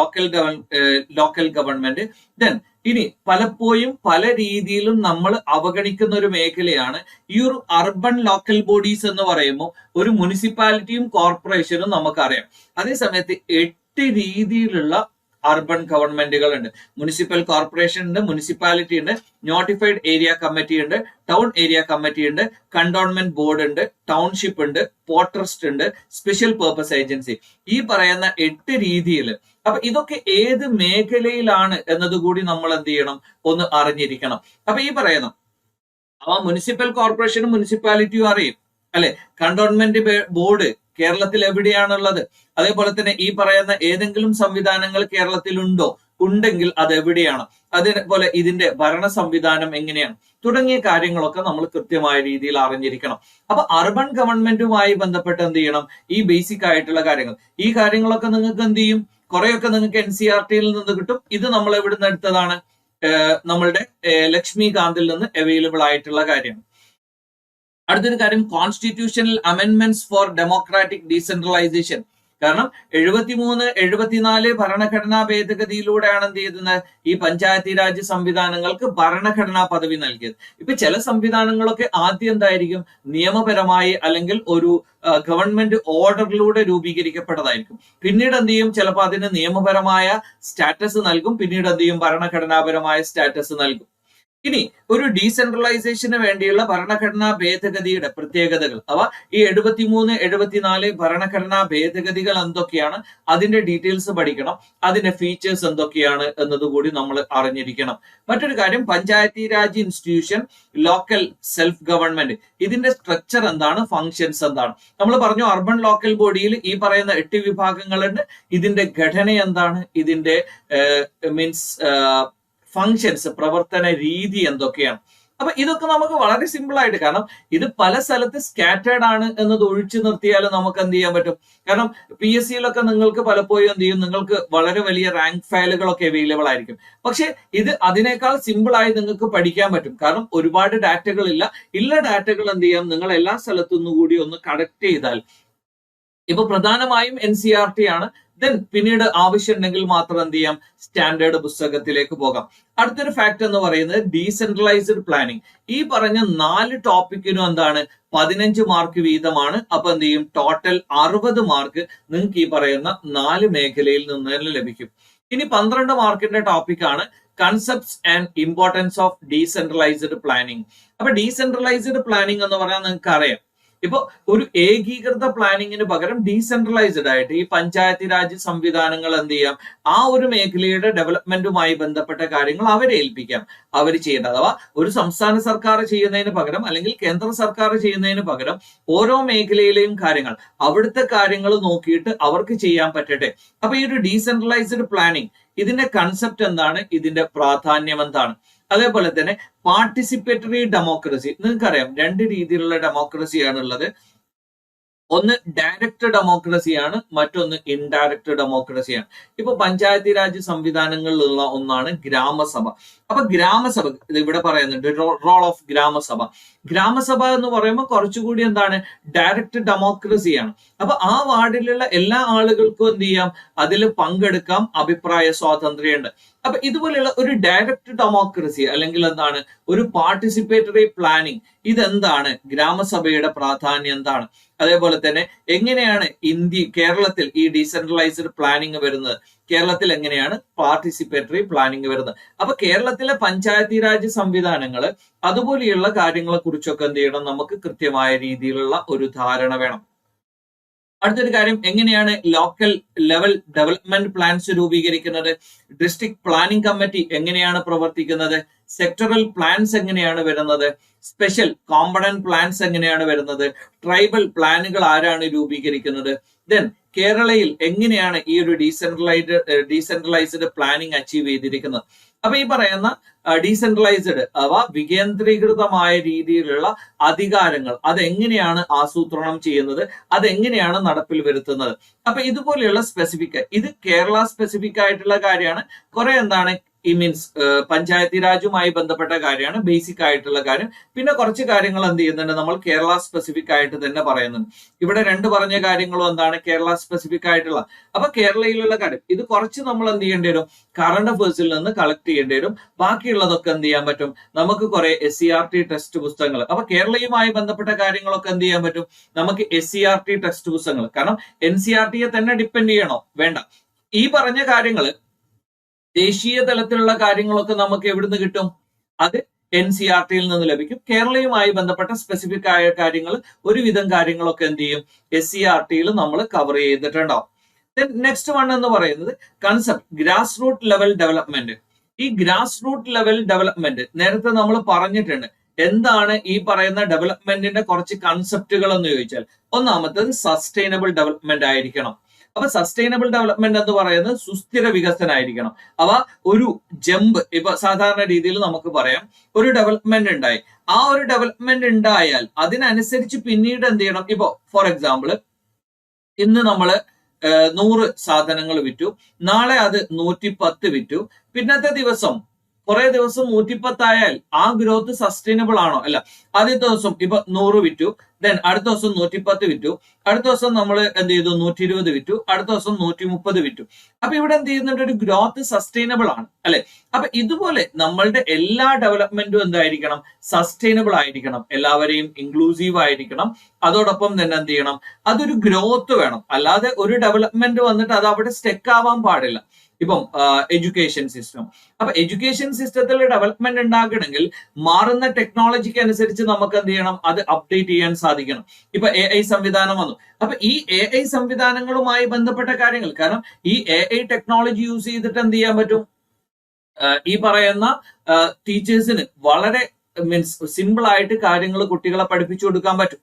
local government. Then ഇനി പലപ്പോഴും പല രീതിയിലും നമ്മൾ അവഗണിക്കുന്ന ഒരു മേഖലയാണ് ഈ ഒരു അർബൻ ലോക്കൽ ബോഡീസ് എന്ന് പറയുമ്പോൾ ഒരു മുനിസിപ്പാലിറ്റിയും കോർപ്പറേഷനും നമുക്കറിയാം. അതേസമയത്ത് 8 രീതിയിലുള്ള അർബൻ ഗവൺമെന്റുകൾ ഉണ്ട്. മുനിസിപ്പൽ കോർപ്പറേഷൻ ഉണ്ട്, മുനിസിപ്പാലിറ്റി ഉണ്ട്, നോട്ടിഫൈഡ് ഏരിയ കമ്മിറ്റി ഉണ്ട്, ടൗൺ ഏരിയ കമ്മിറ്റി ഉണ്ട്, കണ്ടോൺമെന്റ് ബോർഡ് ഉണ്ട്, ടൗൺഷിപ്പ് ഉണ്ട്, പോർട്രസ്റ്റ് ഉണ്ട്, സ്പെഷ്യൽ പർപ്പസ് ഏജൻസി. ഈ പറയുന്ന 8 രീതിയിൽ അപ്പൊ ഇതൊക്കെ ഏത് മേഖലയിലാണ് എന്നതുകൂടി നമ്മൾ എന്ത് ചെയ്യണം, ഒന്ന് അറിഞ്ഞിരിക്കണം. അപ്പൊ ഈ പറയുന്ന മുനിസിപ്പൽ കോർപ്പറേഷനും മുനിസിപ്പാലിറ്റിയും അറിയും അല്ലെ, കണ്ടോൺമെന്റ് ബോർഡ് കേരളത്തിൽ എവിടെയാണുള്ളത്, അതേപോലെ തന്നെ ഈ പറയുന്ന ഏതെങ്കിലും സംവിധാനങ്ങൾ കേരളത്തിൽ ഉണ്ടെങ്കിൽ അത് എവിടെയാണ്, അതേപോലെ ഇതിന്റെ ഭരണ സംവിധാനം എങ്ങനെയാണ് തുടങ്ങിയ കാര്യങ്ങളൊക്കെ നമ്മൾ കൃത്യമായ രീതിയിൽ അറിഞ്ഞിരിക്കണം. അപ്പൊ അർബൻ ഗവൺമെന്റുമായി ബന്ധപ്പെട്ട് എന്ത് ചെയ്യണം, ഈ ബേസിക് ആയിട്ടുള്ള കാര്യങ്ങൾ, ഈ കാര്യങ്ങളൊക്കെ നിങ്ങൾക്ക് എന്ത് ചെയ്യും, കുറെയൊക്കെ നിങ്ങൾക്ക് NCERT-യിൽ നിന്ന് കിട്ടും. ഇത് നമ്മൾ എവിടുന്ന് എടുത്തതാണ്, നമ്മളുടെ ലക്ഷ്മികാന്തിൽ നിന്ന് അവൈലബിൾ ആയിട്ടുള്ള കാര്യമാണ്. അടുത്തൊരു കാര്യം, കോൺസ്റ്റിറ്റ്യൂഷണൽ അമെൻമെന്റ്സ് ഫോർ ഡെമോക്രാറ്റിക് ഡീസെൻട്രലൈസേഷൻ. കാരണം 73, 74 ഭരണഘടനാ ഭേദഗതിയിലൂടെയാണ് എന്ത് ചെയ്യുന്നത്, ഈ പഞ്ചായത്തി രാജ് സംവിധാനങ്ങൾക്ക് ഭരണഘടനാ പദവി നൽകിയത്. ഇപ്പൊ ചില സംവിധാനങ്ങളൊക്കെ ആദ്യം എന്തായിരിക്കും, നിയമപരമായി അല്ലെങ്കിൽ ഒരു ഗവൺമെന്റ് ഓർഡറിലൂടെ രൂപീകരിക്കപ്പെട്ടതായിരിക്കും. പിന്നീട് എന്ത് ചെയ്യും, ചിലപ്പോൾ അതിന് നിയമപരമായ സ്റ്റാറ്റസ് നൽകും, പിന്നീട് എന്ത് ചെയ്യും, ഭരണഘടനാപരമായ സ്റ്റാറ്റസ് നൽകും. ഇനി ഒരു ഡീസെൻട്രലൈസേഷന് വേണ്ടിയുള്ള ഭരണഘടനാ ഭേദഗതിയുടെ പ്രത്യേകതകൾ, അവ ഈ 73, 74 ഭരണഘടനാ ഭേദഗതികൾ എന്തൊക്കെയാണ്, അതിന്റെ ഡീറ്റെയിൽസ് പഠിക്കണം, അതിന്റെ ഫീച്ചേഴ്സ് എന്തൊക്കെയാണ് എന്നതുകൂടി നമ്മൾ അറിഞ്ഞിരിക്കണം. മറ്റൊരു കാര്യം, Panchayati Raj institution, local self government, ഇതിന്റെ സ്ട്രക്ചർ എന്താണ്, ഫങ്ഷൻസ് എന്താണ്. നമ്മൾ പറഞ്ഞു അർബൻ ലോക്കൽ ബോഡിയിൽ ഈ പറയുന്ന 8 വിഭാഗങ്ങളുണ്ട്. ഇതിന്റെ ഘടന എന്താണ്, ഇതിന്റെ മീൻസ് ഫങ്ഷൻസ്, പ്രവർത്തന രീതി എന്തൊക്കെയാണ്. അപ്പൊ ഇതൊക്കെ നമുക്ക് വളരെ സിമ്പിൾ ആയിട്ട്, കാരണം ഇത് പല സ്ഥലത്ത് സ്കാറ്റേർഡ് ആണ് എന്നത് ഒഴിച്ചു നിർത്തിയാൽ നമുക്ക് എന്ത് ചെയ്യാൻ പറ്റും. കാരണം PSC-യിലൊക്കെ നിങ്ങൾക്ക് പലപ്പോഴും എന്ത് ചെയ്യും, നിങ്ങൾക്ക് വളരെ വലിയ റാങ്ക് ഫയലുകളൊക്കെ അവൈലബിൾ ആയിരിക്കും. പക്ഷെ ഇത് അതിനേക്കാൾ സിമ്പിൾ ആയി നിങ്ങൾക്ക് പഠിക്കാൻ പറ്റും. കാരണം ഒരുപാട് ഡാറ്റകൾ ഇല്ല ഡാറ്റകൾ എന്ത് ചെയ്യാം, നിങ്ങൾ എല്ലാ സ്ഥലത്തുനിന്നും കൂടി ഒന്ന് കളക്ട് ചെയ്താൽ, ഇപ്പൊ പ്രധാനമായും NCERT ആണ്. ദെൻ പിന്നീട് ആവശ്യമുണ്ടെങ്കിൽ മാത്രം എന്ത് ചെയ്യാം, സ്റ്റാൻഡേർഡ് പുസ്തകത്തിലേക്ക് പോകാം. അടുത്തൊരു ഫാക്ട് എന്ന് പറയുന്നത് ഡീസെൻട്രലൈസ്ഡ് പ്ലാനിങ്. ഈ പറഞ്ഞ 4 ടോപ്പിക്കിനും എന്താണ്, 15 മാർക്ക് വീതമാണ്. അപ്പൊ എന്ത് ചെയ്യും, ടോട്ടൽ 60 മാർക്ക് നിങ്ങൾക്ക് ഈ പറയുന്ന 4 മേഖലയിൽ നിന്ന് തന്നെ ലഭിക്കും. ഇനി 12 മാർക്കിന്റെ ടോപ്പിക്കാണ് concepts and importance of decentralised planning. അപ്പൊ ഡീസെൻട്രലൈസ്ഡ് പ്ലാനിങ് എന്ന് പറയാൻ നിങ്ങൾക്ക് അറിയാം, ഇപ്പൊ ഒരു ഏകീകൃത പ്ലാനിങ്ങിന് പകരം ഡീസെൻട്രലൈസ്ഡ് ആയിട്ട് ഈ പഞ്ചായത്തി രാജ് സംവിധാനങ്ങൾ എന്ത് ചെയ്യാം, ആ ഒരു മേഖലയുടെ ഡെവലപ്മെന്റുമായി ബന്ധപ്പെട്ട കാര്യങ്ങൾ അവരെ ഏൽപ്പിക്കാം, അവർ ചെയ്യേണ്ടത്. അഥവാ ഒരു സംസ്ഥാന സർക്കാർ ചെയ്യുന്നതിന് പകരം അല്ലെങ്കിൽ കേന്ദ്ര സർക്കാർ ചെയ്യുന്നതിന് പകരം ഓരോ മേഖലയിലെയും കാര്യങ്ങൾ, അവിടുത്തെ കാര്യങ്ങൾ നോക്കിയിട്ട് അവർക്ക് ചെയ്യാൻ പറ്റട്ടെ. അപ്പൊ ഈ ഒരു ഡീസെൻട്രലൈസ്ഡ് പ്ലാനിങ്, ഇതിന്റെ കൺസെപ്റ്റ് എന്താണ്, ഇതിന്റെ പ്രാധാന്യം എന്താണ്, അതേപോലെ തന്നെ പാർട്ടിസിപ്പേറ്ററി ഡെമോക്രസി. നിങ്ങൾക്കറിയാം 2 രീതിയിലുള്ള ഡെമോക്രസിയാണ് ഉള്ളത്. ഒന്ന് ഡയറക്റ്റ് ഡെമോക്രസിയാണ്, മറ്റൊന്ന് ഇൻഡയറക്റ്റ് ഡെമോക്രസിയാണ്. ഇപ്പൊ പഞ്ചായത്തി രാജ് സംവിധാനങ്ങളിലുള്ള ഒന്നാണ് ഗ്രാമസഭ. അപ്പൊ ഗ്രാമസഭ ഇവിടെ പറയുന്നുണ്ട്, റോൾ ഓഫ് ഗ്രാമസഭ. ഗ്രാമസഭ എന്ന് പറയുമ്പോൾ കുറച്ചുകൂടി എന്താണ്, ഡയറക്റ്റ് ഡെമോക്രസിയാണ്. അപ്പൊ ആ വാർഡിലുള്ള എല്ലാ ആളുകൾക്കും എന്ത് ചെയ്യാം, അതിൽ പങ്കെടുക്കാം, അഭിപ്രായ സ്വാതന്ത്ര്യമുണ്ട്. അപ്പൊ ഇതുപോലെയുള്ള ഒരു ഡയറക്റ്റ് ഡെമോക്രസി അല്ലെങ്കിൽ എന്താണ്, ഒരു പാർട്ടിസിപ്പേറ്ററി പ്ലാനിങ്, ഇതെന്താണ്, ഗ്രാമസഭയുടെ പ്രാധാന്യം എന്താണ്, അതേപോലെ തന്നെ എങ്ങനെയാണ് കേരളത്തിൽ ഈ ഡീസെൻട്രലൈസ്ഡ് പ്ലാനിങ് വരുന്നത്, കേരളത്തിൽ എങ്ങനെയാണ് പാർട്ടിസിപ്പേറ്ററി പ്ലാനിങ് വരുന്നത്. അപ്പൊ കേരളത്തിലെ പഞ്ചായത്തി രാജ് സംവിധാനങ്ങള് അതുപോലെയുള്ള കാര്യങ്ങളെ കുറിച്ചൊക്കെ എന്ത് ചെയ്യണം, നമുക്ക് കൃത്യമായ രീതിയിലുള്ള ഒരു ധാരണ വേണം. അടുത്തൊരു കാര്യം, എങ്ങനെയാണ് ലോക്കൽ ലെവൽ ഡെവലപ്മെന്റ് പ്ലാൻസ് രൂപീകരിക്കുന്നത്, ഡിസ്ട്രിക്ട് പ്ലാനിംഗ് കമ്മിറ്റി എങ്ങനെയാണ് പ്രവർത്തിക്കുന്നത്, സെക്ടറൽ പ്ലാൻസ് എങ്ങനെയാണ് വരുന്നത്, സ്പെഷ്യൽ കോമ്പണന്റ് പ്ലാൻസ് എങ്ങനെയാണ് വരുന്നത്, ട്രൈബൽ പ്ലാനുകൾ ആരാണ് രൂപീകരിക്കുന്നത്, ദെൻ കേരളയിൽ എങ്ങനെയാണ് ഈ ഒരു ഡീസെൻട്രലൈസ്ഡ് പ്ലാനിങ് അച്ചീവ് ചെയ്തിരിക്കുന്നത്. അപ്പൊ ഈ പറയുന്ന ഡീസെൻട്രലൈസ്ഡ് അഥവാ വികേന്ദ്രീകൃതമായ രീതിയിലുള്ള അധികാരങ്ങൾ അതെങ്ങനെയാണ് ആസൂത്രണം ചെയ്യുന്നത്, അതെങ്ങനെയാണ് നടപ്പിൽ വരുത്തുന്നത്. അപ്പൊ ഇതുപോലെയുള്ള സ്പെസിഫിക്, ഇത് കേരള സ്പെസിഫിക് ആയിട്ടുള്ള കാര്യമാണ്. കുറെ എന്താണ് ഈ മീൻസ് പഞ്ചായത്തി രാജുമായി ബന്ധപ്പെട്ട കാര്യമാണ്, ബേസിക് ആയിട്ടുള്ള കാര്യം. പിന്നെ കുറച്ച് കാര്യങ്ങൾ എന്ത് ചെയ്യുന്നുണ്ട്, നമ്മൾ കേരള സ്പെസിഫിക് ആയിട്ട് തന്നെ പറയുന്നുണ്ട്. ഇവിടെ രണ്ട് പറഞ്ഞ കാര്യങ്ങളും എന്താണ്, കേരള സ്പെസിഫിക് ആയിട്ടുള്ള. അപ്പൊ കേരളയിലുള്ള കാര്യം ഇത് കുറച്ച് നമ്മൾ എന്ത് ചെയ്യേണ്ടി വരും, കറണ്ട് അഫേഴ്സിൽ നിന്ന് കളക്ട് ചെയ്യേണ്ടി വരും. ബാക്കിയുള്ളതൊക്കെ എന്ത് ചെയ്യാൻ പറ്റും, നമുക്ക് കുറെ SCRT ടെക്സ്റ്റ് പുസ്തകങ്ങൾ, അപ്പൊ കേരളയുമായി ബന്ധപ്പെട്ട കാര്യങ്ങളൊക്കെ എന്ത് ചെയ്യാൻ പറ്റും, നമുക്ക് SCRT ടെക്സ്റ്റ് പുസ്തകങ്ങൾ. കാരണം NCRTയെ തന്നെ ഡിപ്പെൻഡ് ചെയ്യണോ, വേണ്ട. ഈ പറഞ്ഞ കാര്യങ്ങൾ ദേശീയ തലത്തിലുള്ള കാര്യങ്ങളൊക്കെ നമുക്ക് എവിടുന്ന് കിട്ടും, അത് NCRTയിൽ നിന്ന് ലഭിക്കും. കേരളയുമായി ബന്ധപ്പെട്ട സ്പെസിഫിക് ആയ കാര്യങ്ങൾ, ഒരുവിധം കാര്യങ്ങളൊക്കെ എന്ത് ചെയ്യും, SCRTയിൽ നമ്മൾ കവർ ചെയ്തിട്ടുണ്ടാവും. നെക്സ്റ്റ് വൺ എന്ന് പറയുന്നത് concept grass root level development. ഈ ഗ്രാസ് റൂട്ട് ലെവൽ ഡെവലപ്മെന്റ് നേരത്തെ നമ്മൾ പറഞ്ഞിട്ടുണ്ട്. എന്താണ് ഈ പറയുന്ന ഡെവലപ്മെന്റിന്റെ കുറച്ച് കൺസെപ്റ്റുകൾ എന്ന് ചോദിച്ചാൽ, ഒന്നാമത്തത് സസ്റ്റൈനബിൾ ഡെവലപ്മെന്റ് ആയിരിക്കണം. അപ്പൊ സസ്റ്റൈനബിൾ ഡെവലപ്മെന്റ് എന്ന് പറയുന്നത് സുസ്ഥിര വികസനമായിരിക്കണം. അവ ഒരു ജമ്പ്, ഇപ്പൊ സാധാരണ രീതിയിൽ നമുക്ക് പറയാം, ഒരു ഡെവലപ്മെന്റ് ഉണ്ടായി, ആ ഒരു ഡെവലപ്മെന്റ് ഉണ്ടായാൽ അതിനനുസരിച്ച് പിന്നീട് എന്ത് ചെയ്യണം. ഇപ്പൊ ഫോർ എക്സാമ്പിൾ, ഇന്ന് നമ്മള് 100 സാധനങ്ങൾ വിറ്റു, നാളെ അത് 110 വിറ്റു, പിന്നത്തെ ദിവസം കുറെ ദിവസം 110 ആയാൽ ആ ഗ്രോത്ത് സസ്റ്റൈനബിൾ ആണോ, അല്ല. ആദ്യത്തെ ദിവസം ഇപ്പൊ 100 വിറ്റു, ദെൻ അടുത്ത ദിവസം 110 വിറ്റു, അടുത്ത ദിവസം നമ്മൾ എന്ത് ചെയ്തു, 120 വിറ്റു, അടുത്ത ദിവസം 130 വിറ്റു. അപ്പൊ ഇവിടെ എന്ത് ചെയ്യുന്നുണ്ട്, ഒരു ഗ്രോത്ത് സസ്റ്റൈനബിൾ ആണ്, അല്ലെ. അപ്പൊ ഇതുപോലെ നമ്മളുടെ എല്ലാ ഡെവലപ്മെന്റും എന്തായിരിക്കണം, സസ്റ്റൈനബിൾ ആയിരിക്കണം, എല്ലാവരെയും ഇൻക്ലൂസീവ് ആയിരിക്കണം. അതോടൊപ്പം തന്നെ എന്ത് ചെയ്യണം, അതൊരു ഗ്രോത്ത് വേണം. അല്ലാതെ ഒരു ഡെവലപ്മെന്റ് വന്നിട്ട് അത് അവിടെ സ്റ്റെക്ക് ആവാൻ പാടില്ല. ഇപ്പം എഡ്യൂക്കേഷൻ സിസ്റ്റം, അപ്പൊ എഡ്യൂക്കേഷൻ സിസ്റ്റത്തിൽ ഡെവലപ്മെന്റ് ഉണ്ടാകണമെങ്കിൽ മാറുന്ന ടെക്നോളജിക്ക് അനുസരിച്ച് നമുക്ക് എന്ത് ചെയ്യണം, അത് അപ്ഡേറ്റ് ചെയ്യാൻ സാധിക്കണം. ഇപ്പൊ AI സംവിധാനം വന്നു. അപ്പൊ ഈ AI സംവിധാനങ്ങളുമായി ബന്ധപ്പെട്ട കാര്യങ്ങൾ, കാരണം ഈ AI ടെക്നോളജി യൂസ് ചെയ്തിട്ട് എന്ത് ചെയ്യാൻ പറ്റും, ഈ പറയുന്ന ടീച്ചേഴ്സിന് വളരെ മീൻസ് സിമ്പിൾ ആയിട്ട് കാര്യങ്ങൾ കുട്ടികളെ പഠിപ്പിച്ചു കൊടുക്കാൻ പറ്റും,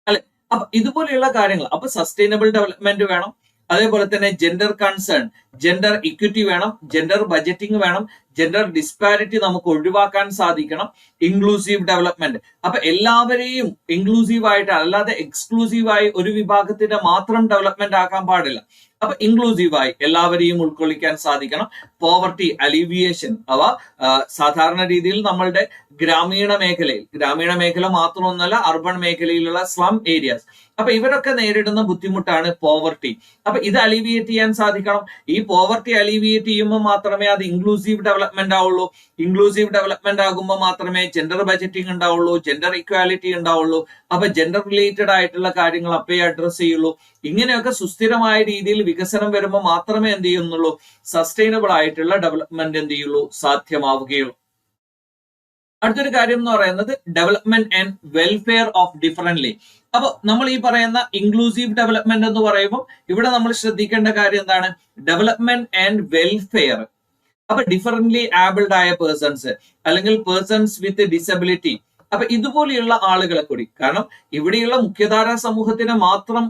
അല്ലെ. അപ്പൊ ഇതുപോലെയുള്ള കാര്യങ്ങൾ, അപ്പൊ സസ്റ്റൈനബിൾ ഡെവലപ്മെന്റ് വേണം. അതേപോലെ തന്നെ ജെൻഡർ കൺസേൺ, ജെൻഡർ ഇക്വിറ്റി വേണം, ജെൻഡർ ബജറ്റിംഗ് വേണം, ജെൻഡർ ഡിസ്പാരിറ്റി നമുക്ക് ഒഴിവാക്കാൻ സാധിക്കണം, ഇൻക്ലൂസീവ് ഡെവലപ്മെന്റ്. അപ്പൊ എല്ലാവരെയും ഇൻക്ലൂസീവ് ആയിട്ട്, അല്ലാതെ എക്സ്ക്ലൂസീവായി ഒരു വിഭാഗത്തിന്റെ മാത്രം ഡെവലപ്മെന്റ് ആക്കാൻ പാടില്ല. അപ്പൊ ഇൻക്ലൂസീവായി എല്ലാവരെയും ഉൾക്കൊള്ളിക്കാൻ സാധിക്കണം. പോവർട്ടി അലീവിയേഷൻ, അവ സാധാരണ രീതിയിൽ നമ്മളുടെ ഗ്രാമീണ മേഖല മാത്രമൊന്നുമല്ല, അർബൻ മേഖലയിലുള്ള സ്ലം ഏരിയാസ്, അപ്പൊ ഇവരൊക്കെ നേരിടുന്ന ബുദ്ധിമുട്ടാണ് പോവർട്ടി. അപ്പൊ ഇത് അലീവിയേറ്റ് ചെയ്യാൻ സാധിക്കണം. ഈ പോവർട്ടി അലീവിയേറ്റ് ചെയ്യുമ്പോൾ മാത്രമേ അത് ഇൻക്ലൂസീവ് ഡെവലപ്മെന്റ് ആവുള്ളൂ. ഇൻക്ലൂസീവ് ഡെവലപ്മെന്റ് ആകുമ്പോൾ മാത്രമേ ജെൻഡർ ബജറ്റിംഗ് ഉണ്ടാവുള്ളൂ, ജെൻഡർ ഇക്വാലിറ്റി ഉണ്ടാവുള്ളൂ. അപ്പൊ ജെൻഡർ റിലേറ്റഡ് ആയിട്ടുള്ള കാര്യങ്ങൾ അപ്പേ അഡ്രസ് ചെയ്യുള്ളൂ. ഇങ്ങനെയൊക്കെ സുസ്ഥിരമായ രീതിയിൽ വികസനം വരുമ്പോൾ മാത്രമേ എന്ത് ചെയ്യുന്നുള്ളൂ, സസ്റ്റൈനബിൾ ആയിട്ടുള്ള ഡെവലപ്മെന്റ് എന്ത് ചെയ്യുള്ളൂ, സാധ്യമാവുകയുള്ളൂ. അടുത്തൊരു കാര്യം എന്ന് പറയുന്നത് development and welfare of differently. അപ്പൊ നമ്മൾ ഈ പറയുന്ന ഇൻക്ലൂസീവ് ഡെവലപ്മെന്റ് എന്ന് പറയുമ്പോൾ ഇവിടെ നമ്മൾ ശ്രദ്ധിക്കേണ്ട കാര്യം എന്താണ്, ഡെവലപ്മെന്റ് ആൻഡ് വെൽഫെയർ. അപ്പൊ ഡിഫറൻറ്റ്ലി ആബിൾഡ് ആയ പേഴ്സൺസ്, അല്ലെങ്കിൽ പേഴ്സൺസ് വിത്ത് ഡിസബിലിറ്റി, അപ്പൊ ഇതുപോലെയുള്ള ആളുകളെ കൂടി, കാരണം ഇവിടെയുള്ള മുഖ്യധാരാ സമൂഹത്തിനെ മാത്രം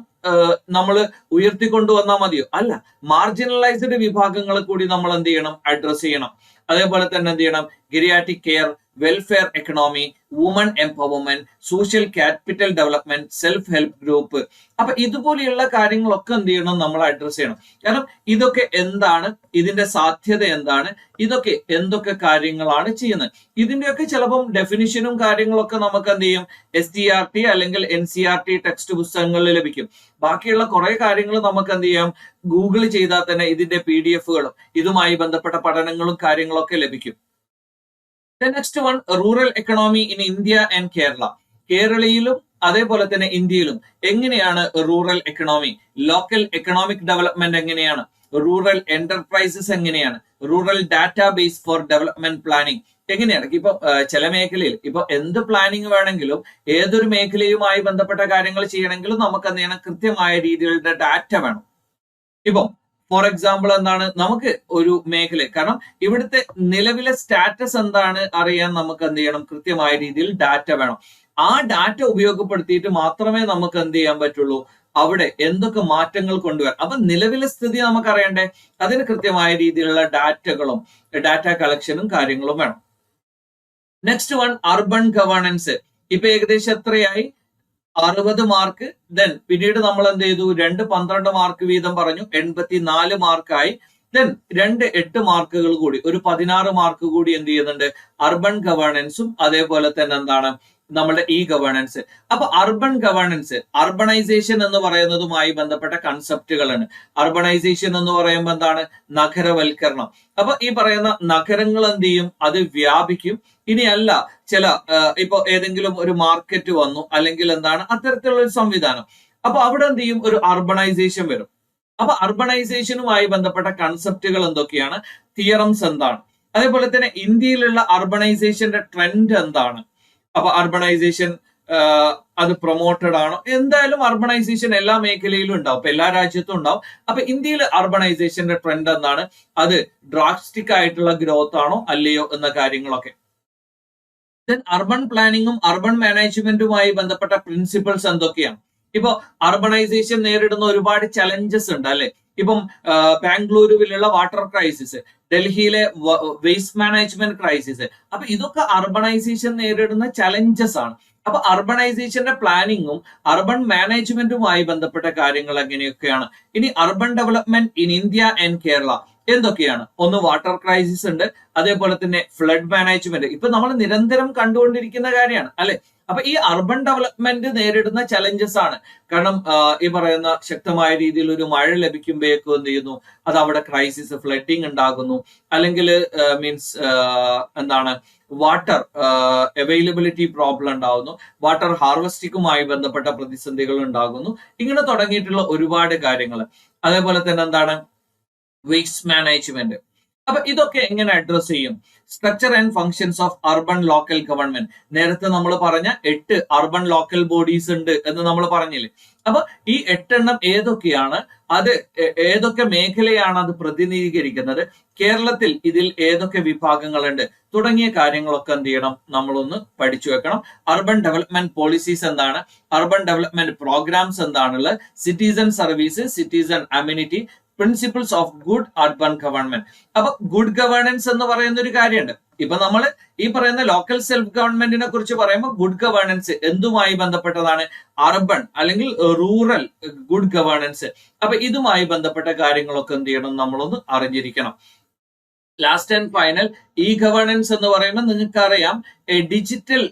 നമ്മൾ ഉയർത്തിക്കൊണ്ടുവന്നാൽ മതിയോ, അല്ല. മാർജിനലൈസ്ഡ് വിഭാഗങ്ങളെ കൂടി നമ്മൾ എന്ത് ചെയ്യണം, അഡ്രസ് ചെയ്യണം. അതേപോലെ തന്നെ എന്ത് ചെയ്യണം, geriatric care, welfare economy, woman empowerment, social capital development, self help group. അപ്പൊ ഇതുപോലെയുള്ള കാര്യങ്ങളൊക്കെ എന്ത് ചെയ്യണം, നമ്മൾ അഡ്രസ് ചെയ്യണം. കാരണം ഇതൊക്കെ എന്താണ്, ഇതിന്റെ സാധ്യത എന്താണ്, ഇതൊക്കെ എന്തൊക്കെ കാര്യങ്ങളാണ് ചെയ്യുന്നത്, ഇതിന്റെയൊക്കെ ചിലപ്പം ഡെഫിനിഷനും കാര്യങ്ങളൊക്കെ നമുക്ക് എന്ത് ചെയ്യും, SCRT അല്ലെങ്കിൽ NCRT ടെക്സ്റ്റ് പുസ്തകങ്ങളിൽ ലഭിക്കും. ബാക്കിയുള്ള കുറെ കാര്യങ്ങൾ നമുക്ക് എന്ത് ചെയ്യാം, ഗൂഗിൾ ചെയ്താൽ തന്നെ ഇതിന്റെ PDFകളും ഇതുമായി ബന്ധപ്പെട്ട പഠനങ്ങളും കാര്യങ്ങളൊക്കെ ലഭിക്കും. The next one, rural economy in India and Kerala. കേരളയിലും അതേപോലെ തന്നെ ഇന്ത്യയിലും എങ്ങനെയാണ് rural economy, local economic development എങ്ങനെയാണ്, റൂറൽ എന്റർപ്രൈസസ് എങ്ങനെയാണ്, rural database for development planning എങ്ങനെയാണ്. ഇപ്പൊ ചില മേഖലയിൽ ഇപ്പൊ എന്ത് പ്ലാനിങ് വേണമെങ്കിലും, ഏതൊരു മേഖലയുമായി ബന്ധപ്പെട്ട കാര്യങ്ങൾ ചെയ്യണമെങ്കിലും നമുക്ക് എന്ത് ചെയ്യണം, കൃത്യമായ രീതിയിലുള്ള ഡാറ്റ വേണം. ഇപ്പൊ ഫോർ എക്സാമ്പിൾ എന്താണ്, നമുക്ക് ഒരു മേഖല, കാരണം ഇവിടുത്തെ നിലവിലെ സ്റ്റാറ്റസ് എന്താണ് അറിയാൻ നമുക്ക് എന്ത് ചെയ്യണം, കൃത്യമായ രീതിയിൽ ഡാറ്റ വേണം. ആ ഡാറ്റ ഉപയോഗപ്പെടുത്തിയിട്ട് മാത്രമേ നമുക്ക് എന്ത് ചെയ്യാൻ പറ്റുള്ളൂ, അവിടെ എന്തൊക്കെ മാറ്റങ്ങൾ കൊണ്ടുവരാം. അപ്പൊ നിലവിലെ സ്ഥിതി നമുക്ക് അറിയണ്ടേ, അതിന് കൃത്യമായ രീതിയിലുള്ള ഡാറ്റകളും ഡാറ്റ കളക്ഷനും കാര്യങ്ങളും വേണം. Next one, urban governance. ഇപ്പൊ ഏകദേശം എത്രയായി, 60 മാർക്ക്. ദെൻ പിന്നീട് നമ്മൾ എന്ത് ചെയ്തു, 12 മാർക്ക് വീതം പറഞ്ഞു, 84 മാർക്കായി. ദെൻ 2 8 മാർക്കുകൾ കൂടി, ഒരു 16 മാർക്ക് കൂടി എന്ത് ചെയ്യുന്നുണ്ട്, അർബൻ ഗവേണൻസും അതേപോലെ തന്നെ എന്താണ് നമ്മുടെ ഇ ഗവേണൻസ്. അപ്പൊ അർബൻ ഗവേണൻസ്, അർബണൈസേഷൻ എന്ന് പറയുന്നതുമായി ബന്ധപ്പെട്ട കൺസെപ്റ്റുകളാണ്. അർബണൈസേഷൻ എന്ന് പറയുമ്പോൾ എന്താണ്, നഗരവൽക്കരണം. അപ്പൊ ഈ പറയുന്ന നഗരങ്ങൾ എന്ത് ചെയ്യും, അത് വ്യാപിക്കും. ഇനിയല്ല ചില ഇപ്പൊ ഏതെങ്കിലും ഒരു മാർക്കറ്റ് വന്നു, അല്ലെങ്കിൽ എന്താണ് അത്തരത്തിലുള്ള ഒരു സംവിധാനം, അപ്പൊ അവിടെ എന്ത് ചെയ്യും, ഒരു അർബണൈസേഷൻ വരും. അപ്പൊ അർബണൈസേഷനുമായി ബന്ധപ്പെട്ട കൺസെപ്റ്റുകൾ എന്തൊക്കെയാണ്, തിയറംസ് എന്താണ്, അതേപോലെ തന്നെ ഇന്ത്യയിലുള്ള അർബണൈസേഷന്റെ ട്രെൻഡ് എന്താണ്. അപ്പൊ അർബണൈസേഷൻ അത് പ്രൊമോട്ടഡ് ആണോ, എന്തായാലും അർബണൈസേഷൻ എല്ലാ മേഖലയിലും ഉണ്ടാവും, ഇപ്പൊ എല്ലാ രാജ്യത്തും ഉണ്ടാവും. അപ്പൊ ഇന്ത്യയിൽ അർബണൈസേഷന്റെ ട്രെൻഡ് എന്താണ്, അത് ഡ്രാസ്റ്റിക് ആയിട്ടുള്ള ഗ്രോത്ത് ആണോ അല്ലയോ എന്ന കാര്യങ്ങളൊക്കെ. ദെൻ അർബൻ പ്ലാനിങ്ങും അർബൻ മാനേജ്മെന്റുമായി ബന്ധപ്പെട്ട പ്രിൻസിപ്പിൾസ് എന്തൊക്കെയാണ്. ഇപ്പൊ അർബണൈസേഷൻ നേരിടുന്ന ഒരുപാട് ചലഞ്ചസ് ഉണ്ട് അല്ലെ. ഇപ്പം ബാംഗ്ലൂരുവിലുള്ള വാട്ടർ ക്രൈസിസ്, ഡൽഹിയിലെ വേസ്റ്റ് മാനേജ്മെന്റ് ക്രൈസിസ്, അപ്പൊ ഇതൊക്കെ അർബണൈസേഷൻ നേരിടുന്ന ചലഞ്ചസ് ആണ്. അപ്പൊ അർബണൈസേഷന്റെ പ്ലാനിങ്ങും അർബൻ മാനേജ്മെന്റുമായി ബന്ധപ്പെട്ട കാര്യങ്ങൾ എങ്ങനെയൊക്കെയാണ്. ഇനി urban development in India and Kerala എന്തൊക്കെയാണ്. ഒന്ന് വാട്ടർ ക്രൈസിസ് ഉണ്ട്, അതേപോലെ തന്നെ ഫ്ലഡ് മാനേജ്മെന്റ്, ഇപ്പൊ നമ്മൾ നിരന്തരം കണ്ടുകൊണ്ടിരിക്കുന്ന കാര്യമാണ് അല്ലെ. അപ്പൊ ഈ അർബൻ ഡെവലപ്മെന്റ് നേരിടുന്ന ചലഞ്ചസ് ആണ്. കാരണം ഈ പറയുന്ന ശക്തമായ രീതിയിൽ ഒരു മഴ ലഭിക്കുമ്പോഴേക്കും എന്ത് ചെയ്യുന്നു, അത് അവിടെ ക്രൈസിസ്, ഫ്ലഡിങ് ഉണ്ടാകുന്നു, അല്ലെങ്കിൽ മീൻസ് എന്താണ് വാട്ടർ അവൈലബിലിറ്റി പ്രോബ്ലം ഉണ്ടാകുന്നു, വാട്ടർ ഹാർവസ്റ്റിങ്ങുമായി ബന്ധപ്പെട്ട പ്രതിസന്ധികൾ ഉണ്ടാകുന്നു, ഇങ്ങനെ തുടങ്ങിയിട്ടുള്ള ഒരുപാട് കാര്യങ്ങൾ. അതേപോലെ തന്നെ എന്താണ് വേസ്റ്റ് മാനേജ്മെന്റ്. അപ്പൊ ഇതൊക്കെ എങ്ങനെ അഡ്രസ് ചെയ്യും. Structure and functions of urban local government, നേരത്തെ നമ്മൾ പറഞ്ഞ 8 അർബൻ ലോക്കൽ ബോഡീസ് ഉണ്ട് എന്ന് നമ്മൾ പറഞ്ഞില്ലേ. അപ്പൊ ഈ 8 എണ്ണം ഏതൊക്കെയാണ്, അത് ഏതൊക്കെ മേഖലയാണ് അത് പ്രതിനിധീകരിക്കുന്നത്, കേരളത്തിൽ ഇതിൽ ഏതൊക്കെ വിഭാഗങ്ങളുണ്ട് തുടങ്ങിയ കാര്യങ്ങളൊക്കെ എന്ത് ചെയ്യണം, നമ്മളൊന്ന് പഠിച്ചു വെക്കണം. അർബൻ ഡെവലപ്മെന്റ് പോളിസീസ് എന്താണ്, അർബൻ ഡെവലപ്മെന്റ് പ്രോഗ്രാംസ് എന്താണുള്ളത്, citizen service, citizen amenity, principles of good urban government. അപ്പൊ ഗുഡ് ഗവേണൻസ് എന്ന് പറയുന്ന ഒരു കാര്യമുണ്ട്. ഇപ്പൊ നമ്മൾ ഈ പറയുന്ന ലോക്കൽ സെൽഫ് ഗവൺമെന്റിനെ കുറിച്ച് പറയുമ്പോൾ ഗുഡ് ഗവേണൻസ് എന്തുമായി ബന്ധപ്പെട്ടതാണ്, അർബൻ അല്ലെങ്കിൽ റൂറൽ ഗുഡ് ഗവേണൻസ്. അപ്പൊ ഇതുമായി ബന്ധപ്പെട്ട കാര്യങ്ങളൊക്കെ എന്ത് ചെയ്യണം, നമ്മളൊന്ന് അറിഞ്ഞിരിക്കണം. Last and final E governance എന്ന് പറയുമ്പോൾ നിങ്ങൾക്കറിയാം ഡിജിറ്റൽ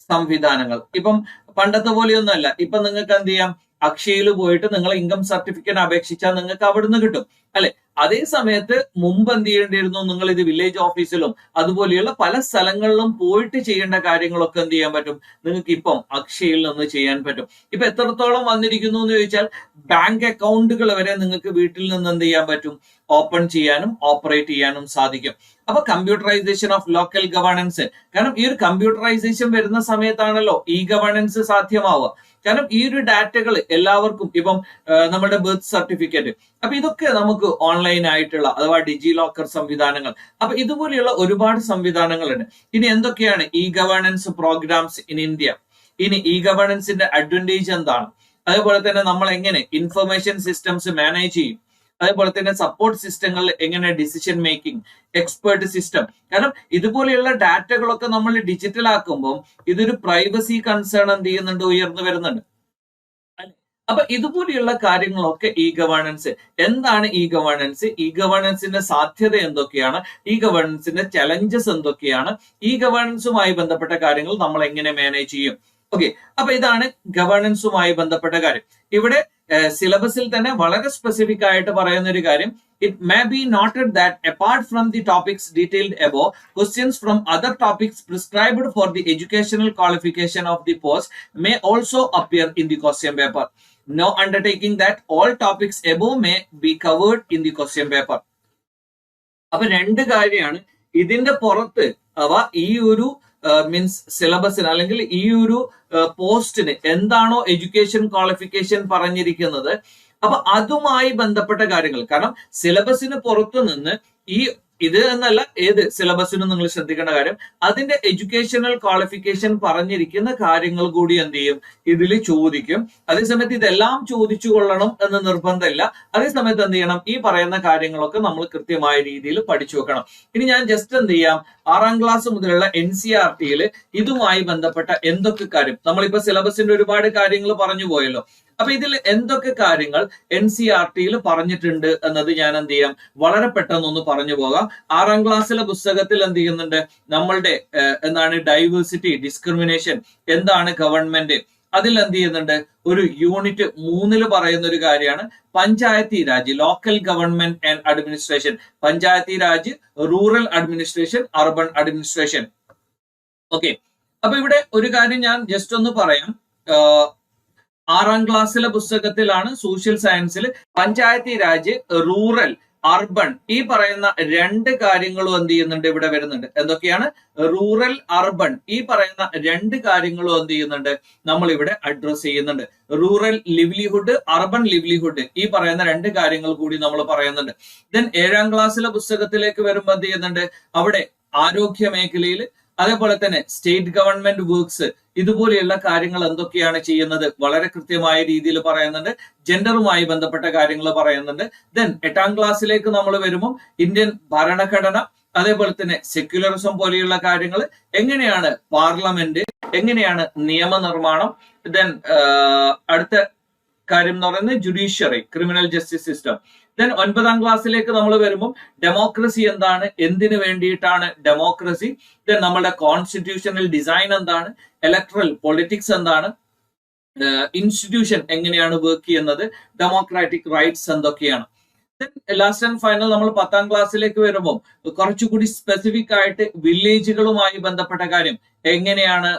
സംവിധാനങ്ങൾ. ഇപ്പം പണ്ടത്തെ പോലെയൊന്നുമല്ല. ഇപ്പൊ നിങ്ങൾക്ക് എന്ത് ചെയ്യാം, അക്ഷയയിൽ പോയിട്ട് നിങ്ങൾ ഇൻകം സർട്ടിഫിക്കറ്റ് അപേക്ഷിച്ചാൽ നിങ്ങൾക്ക് അവിടുന്ന് കിട്ടും അല്ലെ. അതേ സമയത്ത് മുമ്പ് എന്ത് ചെയ്യേണ്ടിയിരുന്നു, നിങ്ങൾ ഇത് വില്ലേജ് ഓഫീസിലും അതുപോലെയുള്ള പല സ്ഥലങ്ങളിലും പോയിട്ട് ചെയ്യേണ്ട കാര്യങ്ങളൊക്കെ എന്ത് ചെയ്യാൻ പറ്റും, നിങ്ങൾക്ക് ഇപ്പം അക്ഷയയിൽ നിന്ന് ചെയ്യാൻ പറ്റും. ഇപ്പൊ എത്രത്തോളം വന്നിരിക്കുന്നു എന്ന് ചോദിച്ചാൽ ബാങ്ക് അക്കൗണ്ടുകൾ വരെ നിങ്ങൾക്ക് വീട്ടിൽ നിന്ന് എന്ത് ചെയ്യാൻ പറ്റും, ഓപ്പൺ ചെയ്യാനും ഓപ്പറേറ്റ് ചെയ്യാനും സാധിക്കും. അപ്പൊ കമ്പ്യൂട്ടറൈസേഷൻ ഓഫ് ലോക്കൽ ഗവേണൻസ്, കാരണം ഈ ഒരു കമ്പ്യൂട്ടറൈസേഷൻ വരുന്ന സമയത്താണല്ലോ ഇ ഗവേണൻസ് സാധ്യമാവുക. കാരണം ഈ ഒരു ഡാറ്റകൾ എല്ലാവർക്കും, ഇപ്പം നമ്മുടെ ബർത്ത് സർട്ടിഫിക്കറ്റ്, അപ്പൊ ഇതൊക്കെ നമുക്ക് ഓൺലൈൻ ആയിട്ടുള്ള അഥവാ ഡിജി ലോക്കർ സംവിധാനങ്ങൾ, അപ്പൊ ഇതുപോലെയുള്ള ഒരുപാട് സംവിധാനങ്ങളുണ്ട്. ഇനി എന്തൊക്കെയാണ് e governance programmes in India. ഇനി ഇ ഗവേണൻസിന്റെ അഡ്വാൻറ്റേജ് എന്താണ്, അതേപോലെ തന്നെ നമ്മൾ എങ്ങനെ ഇൻഫർമേഷൻ സിസ്റ്റംസ് മാനേജ് ചെയ്യും, അതേപോലെ തന്നെ സപ്പോർട്ട് സിസ്റ്റങ്ങളിൽ എങ്ങനെ ഡിസിഷൻ മേക്കിംഗ്, എക്സ്പേർട്ട് സിസ്റ്റം. കാരണം ഇതുപോലെയുള്ള ഡാറ്റകളൊക്കെ നമ്മൾ ഡിജിറ്റൽ ആക്കുമ്പോൾ ഇതൊരു പ്രൈവസി കൺസേൺ എന്ത് ചെയ്യുന്നുണ്ട്, ഉയർന്നു വരുന്നുണ്ട്. അപ്പൊ ഇതുപോലെയുള്ള കാര്യങ്ങളൊക്കെ ഇ ഗവേണൻസ്. എന്താണ് ഇ ഗവേണൻസ്, ഇ ഗവേണൻസിന്റെ സാധ്യത എന്തൊക്കെയാണ്, ഇ ഗവേണൻസിന്റെ ചലഞ്ചസ് എന്തൊക്കെയാണ്, ഇ ഗവേണൻസുമായി ബന്ധപ്പെട്ട കാര്യങ്ങൾ നമ്മൾ എങ്ങനെ മാനേജ് ചെയ്യും. ഓക്കെ, അപ്പൊ ഇതാണ് ഗവേണൻസുമായി ബന്ധപ്പെട്ട കാര്യം. ഇവിടെ സിലബസിൽ തന്നെ വളരെ സ്പെസിഫിക് ആയിട്ട് പറയുന്ന ഒരു കാര്യം, it may be noted that apart from the topics detailed above, questions from other topics prescribed for the educational qualification of the post may also appear in the question paper. No undertaking that all topics above may be covered in the question paper. അപ്പൊ 2 കാര്യമാണ് ഇതിന്റെ പുറത്ത്. അവ ഈ ഒരു means സിലബസിന് അല്ലെങ്കിൽ ഈ ഒരു പോസ്റ്റിന് എന്താണോ എഡ്യൂക്കേഷൻ ക്വാളിഫിക്കേഷൻ പറഞ്ഞിരിക്കുന്നത്, അപ്പൊ അതുമായി ബന്ധപ്പെട്ട കാര്യങ്ങൾ. കാരണം സിലബസിന് പുറത്തു നിന്ന് ഇത് എന്നല്ല, ഏത് സിലബസിനും നിങ്ങൾ ശ്രദ്ധിക്കേണ്ട കാര്യം, അതിന്റെ എഡ്യൂക്കേഷണൽ ക്വാളിഫിക്കേഷൻ പറഞ്ഞിരിക്കുന്ന കാര്യങ്ങൾ കൂടി എന്ത് ചെയ്യും, ഇതിൽ ചോദിക്കും. അതേസമയത്ത് ഇതെല്ലാം ചോദിച്ചു കൊള്ളണം എന്ന് നിർബന്ധമില്ല. അതേസമയത്ത് എന്ത് ചെയ്യണം, ഈ പറയുന്ന കാര്യങ്ങളൊക്കെ നമ്മൾ കൃത്യമായ രീതിയിൽ പഠിച്ചു വെക്കണം. ഇനി ഞാൻ ജസ്റ്റ് എന്ത് ചെയ്യാം, 6ാം ക്ലാസ് മുതലുള്ള NCERT-യിൽ ഇതുമായി ബന്ധപ്പെട്ട എന്തൊക്കെ കാര്യം, നമ്മളിപ്പോ സിലബസിന്റെ ഒരുപാട് കാര്യങ്ങൾ പറഞ്ഞു പോയല്ലോ. അപ്പൊ ഇതിൽ എന്തൊക്കെ കാര്യങ്ങൾ NCERT-യിൽ പറഞ്ഞിട്ടുണ്ട് എന്നത് ഞാൻ എന്ത് ചെയ്യാം, വളരെ പെട്ടെന്നൊന്ന് പറഞ്ഞു പോകാം. 6ാം ക്ലാസ്സിലെ പുസ്തകത്തിൽ എന്ത് ചെയ്യുന്നുണ്ട്, നമ്മളുടെ എന്താണ് ഡൈവേഴ്സിറ്റി, ഡിസ്ക്രിമിനേഷൻ, എന്താണ് ഗവൺമെന്റ്, അതിൽ എന്ത് ചെയ്യുന്നുണ്ട്, ഒരു യൂണിറ്റ് 3 പറയുന്ന ഒരു കാര്യമാണ് Panchayati Raj, local government and administration. Panchayati Raj, rural administration, urban administration. Okay, അപ്പൊ ഇവിടെ ഒരു കാര്യം ഞാൻ ജസ്റ്റ് ഒന്ന് പറയാം. 6ാം ക്ലാസ്സിലെ പുസ്തകത്തിലാണ് സോഷ്യൽ സയൻസിൽ പഞ്ചായത്തി രാജ്, റൂറൽ, അർബൺ ഈ പറയുന്ന 2 കാര്യങ്ങളും എന്ത് ചെയ്യുന്നുണ്ട്, ഇവിടെ വരുന്നുണ്ട്. എന്തൊക്കെയാണ്? റൂറൽ, അർബൺ ഈ പറയുന്ന 2 കാര്യങ്ങളും എന്ത് ചെയ്യുന്നുണ്ട്, നമ്മൾ ഇവിടെ അഡ്രസ് ചെയ്യുന്നുണ്ട്. റൂറൽ ലിവ്ലിഹുഡ്, അർബൻ ലിവ്ലിഹുഡ് ഈ പറയുന്ന 2 കാര്യങ്ങൾ കൂടി നമ്മൾ പറയുന്നുണ്ട്. ദെൻ 7ാം ക്ലാസ്സിലെ പുസ്തകത്തിലേക്ക് വരുമ്പോൾ എന്ത് ചെയ്യുന്നുണ്ട്, അവിടെ ആരോഗ്യ മേഖലയിൽ, അതേപോലെ തന്നെ സ്റ്റേറ്റ് ഗവൺമെന്റ് വർക്ക്സ് ഇതുപോലെയുള്ള കാര്യങ്ങൾ എന്തൊക്കെയാണ് ചെയ്യുന്നത് വളരെ കൃത്യമായ രീതിയിൽ പറയുന്നുണ്ട്. ജെൻഡറുമായി ബന്ധപ്പെട്ട കാര്യങ്ങൾ പറയുന്നുണ്ട്. ദെൻ 8ാം ക്ലാസ്സിലേക്ക് നമ്മൾ വരുമ്പോൾ ഇന്ത്യൻ ഭരണഘടന, അതേപോലെ തന്നെ സെക്യുലറിസം പോലെയുള്ള കാര്യങ്ങൾ, എങ്ങനെയാണ് പാർലമെന്റ്, എങ്ങനെയാണ് നിയമനിർമ്മാണം, ദെൻ അടുത്ത കാര്യം എന്ന് പറയുന്നത് judiciary, criminal justice system. Then 9ാം ക്ലാസ്സിലേക്ക് നമ്മൾ വരുമ്പോൾ ഡെമോക്രസി എന്താണ്, എന്തിനു വേണ്ടിയിട്ടാണ് ഡെമോക്രസി, ദെൻ നമ്മുടെ കോൺസ്റ്റിറ്റ്യൂഷണൽ ഡിസൈൻ എന്താണ്, ഇലക്ട്രൽ പൊളിറ്റിക്സ് എന്താണ്, ഇൻസ്റ്റിറ്റ്യൂഷൻ എങ്ങനെയാണ് വർക്ക് ചെയ്യുന്നത്, ഡെമോക്രാറ്റിക് റൈറ്റ്സ് എന്തൊക്കെയാണ്. ലാസ്റ്റ് ആൻഡ് ഫൈനൽ നമ്മൾ 10ാം ക്ലാസ്സിലേക്ക് വരുമ്പോൾ കുറച്ചുകൂടി സ്പെസിഫിക് ആയിട്ട് വില്ലേജുകളുമായി ബന്ധപ്പെട്ട കാര്യം, എങ്ങനെയാണ്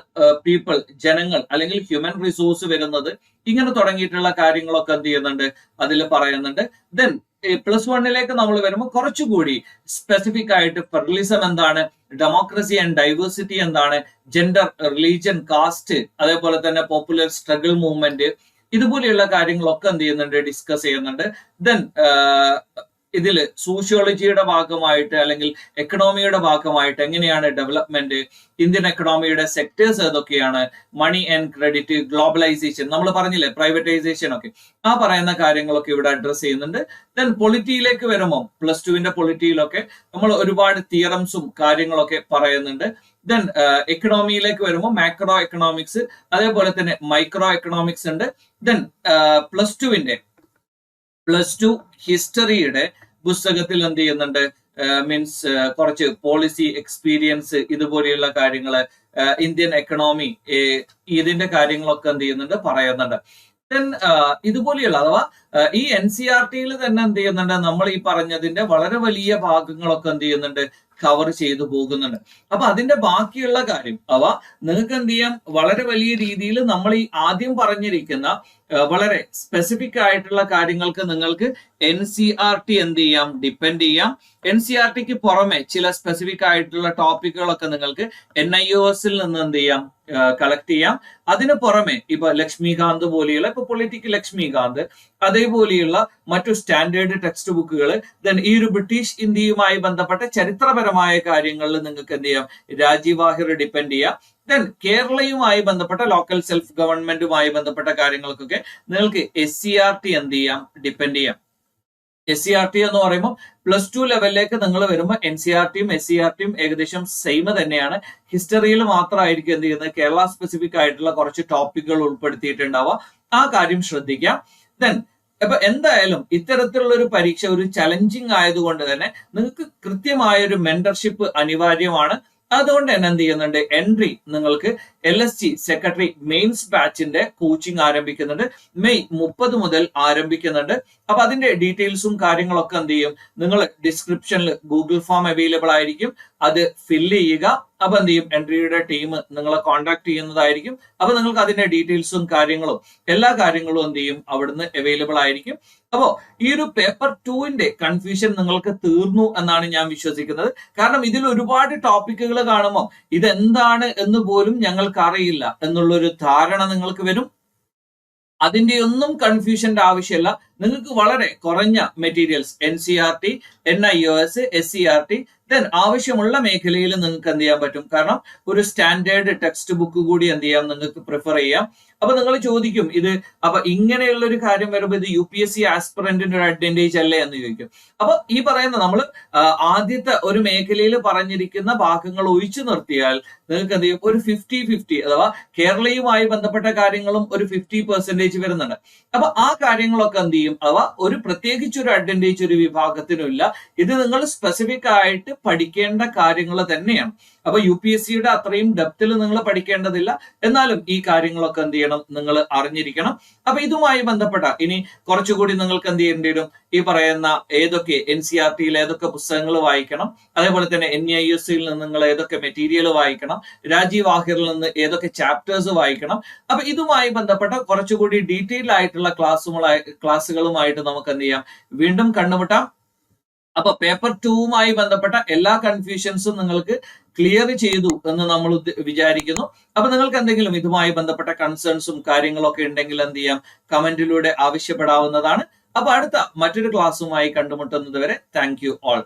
പീപ്പിൾ, ജനങ്ങൾ അല്ലെങ്കിൽ ഹ്യൂമൻ റിസോഴ്സ് വരുന്നത്, ഇങ്ങനെ തുടങ്ങിയിട്ടുള്ള കാര്യങ്ങളൊക്കെ എന്ത് ചെയ്യുന്നുണ്ട്, അതിൽ പറയുന്നുണ്ട്. ദെൻ +1 നമ്മൾ വരുമ്പോൾ കുറച്ചുകൂടി സ്പെസിഫിക് ആയിട്ട് ഫെഡറലിസം എന്താണ്, ഡെമോക്രസി ആൻഡ് ഡൈവേഴ്സിറ്റി എന്താണ്, ജെൻഡർ, റിലീജിയൻ, കാസ്റ്റ്, അതേപോലെ തന്നെ പോപ്പുലർ സ്ട്രഗിൾ മൂവ്മെന്റ് ഇതുപോലെയുള്ള കാര്യങ്ങളൊക്കെ എന്ത് ചെയ്യുന്നുണ്ട്, ഡിസ്കസ് ചെയ്യുന്നുണ്ട്. ദെൻ ഇതില് സോഷ്യോളജിയുടെ ഭാഗമായിട്ട് അല്ലെങ്കിൽ എക്കണോമിയുടെ ഭാഗമായിട്ട് എങ്ങനെയാണ് ഡെവലപ്മെന്റ്, ഇന്ത്യൻ എക്കണോമിയുടെ സെക്ടേഴ്സ് ഏതൊക്കെയാണ്, മണി ആൻഡ് ക്രെഡിറ്റ്, ഗ്ലോബലൈസേഷൻ, നമ്മൾ പറഞ്ഞില്ലേ പ്രൈവറ്റൈസേഷൻ ഒക്കെ, ആ പറയുന്ന കാര്യങ്ങളൊക്കെ ഇവിടെ അഡ്രസ് ചെയ്യുന്നുണ്ട്. ദെൻ പൊളിറ്റിയിലേക്ക് വരുമ്പോൾ +2 പൊളിറ്റിയിലൊക്കെ നമ്മൾ ഒരുപാട് തിയറംസും കാര്യങ്ങളൊക്കെ പറയുന്നുണ്ട്. ദെൻ എക്കണോമിയിലേക്ക് വരുമ്പോൾ മാക്രോ എക്കണോമിക്സ്, അതേപോലെ തന്നെ മൈക്രോ എക്കണോമിക്സ് ഉണ്ട്. ദെൻ +2 ഹിസ്റ്ററിയുടെ പുസ്തകത്തിൽ എന്ത് ചെയ്യുന്നുണ്ട്, മീൻസ് കുറച്ച് പോളിസി എക്സ്പീരിയൻസ് ഇതുപോലെയുള്ള കാര്യങ്ങള്, ഇന്ത്യൻ എക്കണോമി ഇതിന്റെ കാര്യങ്ങളൊക്കെ എന്ത് ചെയ്യുന്നുണ്ട്, പറയുന്നുണ്ട്. ദെൻ ഇതുപോലെയുള്ള അഥവാ ഈ NCERT-യിൽ തന്നെ എന്ത് ചെയ്യുന്നുണ്ട്, നമ്മൾ ഈ പറഞ്ഞതിന്റെ വളരെ വലിയ ഭാഗങ്ങളൊക്കെ എന്ത് ചെയ്യുന്നുണ്ട്, കവർ ചെയ്തു പോകുന്നുണ്ട്. അപ്പൊ അതിന്റെ ബാക്കിയുള്ള കാര്യം നിങ്ങൾക്ക് എന്ത് ചെയ്യാം, വളരെ വലിയ രീതിയിൽ നമ്മൾ ഈ ആദ്യം പറഞ്ഞിരിക്കുന്ന വളരെ സ്പെസിഫിക് ആയിട്ടുള്ള കാര്യങ്ങൾക്ക് നിങ്ങൾക്ക് NCERT എന്ത് ചെയ്യാം, ഡിപ്പെൻഡ് ചെയ്യാം. NCERT-ക്ക് പുറമെ ചില സ്പെസിഫിക് ആയിട്ടുള്ള ടോപ്പിക്കുകളൊക്കെ നിങ്ങൾക്ക് NIOS-ൽ നിന്ന് എന്ത് ചെയ്യാം, കളക്ട് ചെയ്യാം. അതിന് പുറമെ ഇപ്പൊ ലക്ഷ്മികാന്ത് പോലെയുള്ള, ഇപ്പൊ പൊളിറ്റിക്കൽ ലക്ഷ്മികാന്ത്, അതേപോലെയുള്ള മറ്റു സ്റ്റാൻഡേർഡ് ടെക്സ്റ്റ് ബുക്കുകൾ, ദെൻ ഈ ഒരു ബ്രിട്ടീഷ് ഇന്ത്യയുമായി ബന്ധപ്പെട്ട ചരിത്രപരമായ കാര്യങ്ങളിൽ നിങ്ങൾക്ക് എന്ത് ചെയ്യാം, രാജീവ് വാഹിർ ഡിപ്പെൻഡ് ചെയ്യാം. ദെൻ കേരളയുമായി ബന്ധപ്പെട്ട ലോക്കൽ സെൽഫ് ഗവൺമെന്റുമായി ബന്ധപ്പെട്ട കാര്യങ്ങൾക്കൊക്കെ നിങ്ങൾക്ക് SCERT എന്ത് ചെയ്യാം, ഡിപ്പെൻഡ് ചെയ്യാം. SCERT എന്ന് പറയുമ്പോൾ +2 ലെവലിലേക്ക് നിങ്ങൾ വരുമ്പോൾ NCERT-യും SCERT-യും ഏകദേശം സെയിം തന്നെയാണ്. ഹിസ്റ്ററിയിൽ മാത്രമായിരിക്കും എന്ത് ചെയ്യുന്നത്, കേരള സ്പെസിഫിക് ആയിട്ടുള്ള കുറച്ച് ടോപ്പിക്കുകൾ ഉൾപ്പെടുത്തിയിട്ടുണ്ടാവുക. ആ കാര്യം ശ്രദ്ധിക്കാം. ദെൻ അപ്പൊ എന്തായാലും ഇത്തരത്തിലുള്ള ഒരു പരീക്ഷ ഒരു ചലഞ്ചിങ് ആയതുകൊണ്ട് തന്നെ നിങ്ങൾക്ക് കൃത്യമായ ഒരു മെന്റർഷിപ്പ് അനിവാര്യമാണ്. അതുകൊണ്ട് തന്നെ എന്ത് ചെയ്യുന്നുണ്ട്, എൻട്രി നിങ്ങൾക്ക് LSG സെക്രട്ടറി മെയിൻസ് ബാച്ചിന്റെ കോച്ചിങ് ആരംഭിക്കുന്നുണ്ട്. മെയ് 30 മുതൽ ആരംഭിക്കുന്നുണ്ട്. അപ്പൊ അതിന്റെ ഡീറ്റെയിൽസും കാര്യങ്ങളൊക്കെ എന്ത് ചെയ്യും, നിങ്ങൾ ഡിസ്ക്രിപ്ഷനിൽ ഗൂഗിൾ ഫോം അവൈലബിൾ ആയിരിക്കും, അത് ഫില്ല് ചെയ്യുക. അപ്പൊ എന്ത് ചെയ്യും, എൻട്രിയുടെ ടീം നിങ്ങളെ കോൺടാക്ട് ചെയ്യുന്നതായിരിക്കും. അപ്പൊ നിങ്ങൾക്ക് അതിന്റെ ഡീറ്റെയിൽസും കാര്യങ്ങളും എല്ലാ കാര്യങ്ങളും എന്ത് ചെയ്യും, അവിടുന്ന് അവൈലബിൾ ആയിരിക്കും. അപ്പോ ഈ ഒരു പേപ്പർ 2-ന്റെ കൺഫ്യൂഷൻ നിങ്ങൾക്ക് തീർന്നു എന്നാണ് ഞാൻ വിശ്വസിക്കുന്നത്. കാരണം ഇതിൽ ഒരുപാട് ടോപ്പിക്കുകൾ കാണുമ്പോൾ ഇതെന്താണ് എന്ന് പോലും ഞങ്ങൾക്ക് അറിയില്ല എന്നുള്ളൊരു ധാരണ നിങ്ങൾക്ക് വരും. അതിന്റെ ഒന്നും കൺഫ്യൂഷന്റെ ആവശ്യമില്ല. നിങ്ങൾക്ക് വളരെ കുറഞ്ഞ materials NCERT, NIOS, SCERT then ആവശ്യമുള്ള മേഖലയിൽ നിങ്ങൾക്ക് എന്ത് ചെയ്യാൻ പറ്റും, കാരണം ഒരു സ്റ്റാൻഡേർഡ് ടെക്സ്റ്റ് ബുക്ക് കൂടി എന്ത് ചെയ്യാം നിങ്ങൾക്ക് പ്രിഫർ ചെയ്യാം. അപ്പൊ നിങ്ങൾ ചോദിക്കും ഇത് അപ്പൊ ഇങ്ങനെയുള്ള ഒരു കാര്യം വരുമ്പോൾ ഇത് UPSC ആസ്പിറന്റിന്റെ ഒരു അഡ്വാൻറ്റേജ് അല്ലേ എന്ന് ചോദിക്കും. അപ്പൊ ഈ പറയുന്ന നമ്മൾ ആദ്യത്തെ ഒരു മേഖലയിൽ പറഞ്ഞിരിക്കുന്ന ഭാഗങ്ങൾ ഒഴിച്ചു നിർത്തിയാൽ നിങ്ങൾക്ക് എന്ത് ചെയ്യും, ഒരു 50-50 അഥവാ കേരളയുമായി ബന്ധപ്പെട്ട കാര്യങ്ങളും ഒരു 50% വരുന്നുണ്ട്. അപ്പൊ ആ കാര്യങ്ങളൊക്കെ എന്ത് ചെയ്യും, അഥവാ ഒരു പ്രത്യേകിച്ച് ഒരു അഡ്വാൻറ്റേജ് ഒരു വിഭാഗത്തിനുമില്ല. ഇത് നിങ്ങൾ സ്പെസിഫിക് ആയിട്ട് പഠിക്കേണ്ട കാര്യങ്ങൾ തന്നെയാണ്. അപ്പൊ UPSCയുടെ അത്രയും ഡെപ്തിൽ നിങ്ങൾ പഠിക്കേണ്ടതില്ല, എന്നാലും ഈ കാര്യങ്ങളൊക്കെ എന്ത് ചെയ്യണം, നിങ്ങൾ അറിഞ്ഞിരിക്കണം. അപ്പൊ ഇതുമായി ബന്ധപ്പെട്ട ഇനി കുറച്ചുകൂടി നിങ്ങൾക്ക് എന്ത് ചെയ്യേണ്ടി വരും, ഈ പറയുന്ന ഏതൊക്കെ NCERTയിൽ ഏതൊക്കെ പുസ്തകങ്ങൾ വായിക്കണം, അതേപോലെ തന്നെ NIOSയിൽ നിന്ന് നിങ്ങൾ ഏതൊക്കെ മെറ്റീരിയൽ വായിക്കണം, രാജീവ് ആഹിറിൽ നിന്ന് ഏതൊക്കെ ചാപ്റ്റേഴ്സ് വായിക്കണം. അപ്പൊ ഇതുമായി ബന്ധപ്പെട്ട കുറച്ചുകൂടി ഡീറ്റെയിൽ ആയിട്ടുള്ള ക്ലാസ്സുകളുമായിട്ട് നമുക്ക് എന്ത് ചെയ്യാം, വീണ്ടും കണ്ടുമുട്ടാം. അപ്പൊ പേപ്പർ 2വുമായി ബന്ധപ്പെട്ട എല്ലാ കൺഫ്യൂഷൻസും നിങ്ങൾക്ക് ക്ലിയർ ചെയ്തു എന്ന് നമ്മൾ വിചാരിക്കുന്നു. അപ്പൊ നിങ്ങൾക്ക് എന്തെങ്കിലും ഇതുമായി ബന്ധപ്പെട്ട കൺസേൺസും കാര്യങ്ങളൊക്കെ ഉണ്ടെങ്കിൽ എന്ത് ചെയ്യാം, കമന്റിലൂടെ ആവശ്യപ്പെടാവുന്നതാണ്. അപ്പൊ അടുത്ത മറ്റൊരു ക്ലാസ്സുമായി കണ്ടുമുട്ടുന്നത് വരെ താങ്ക് യു ഓൾ.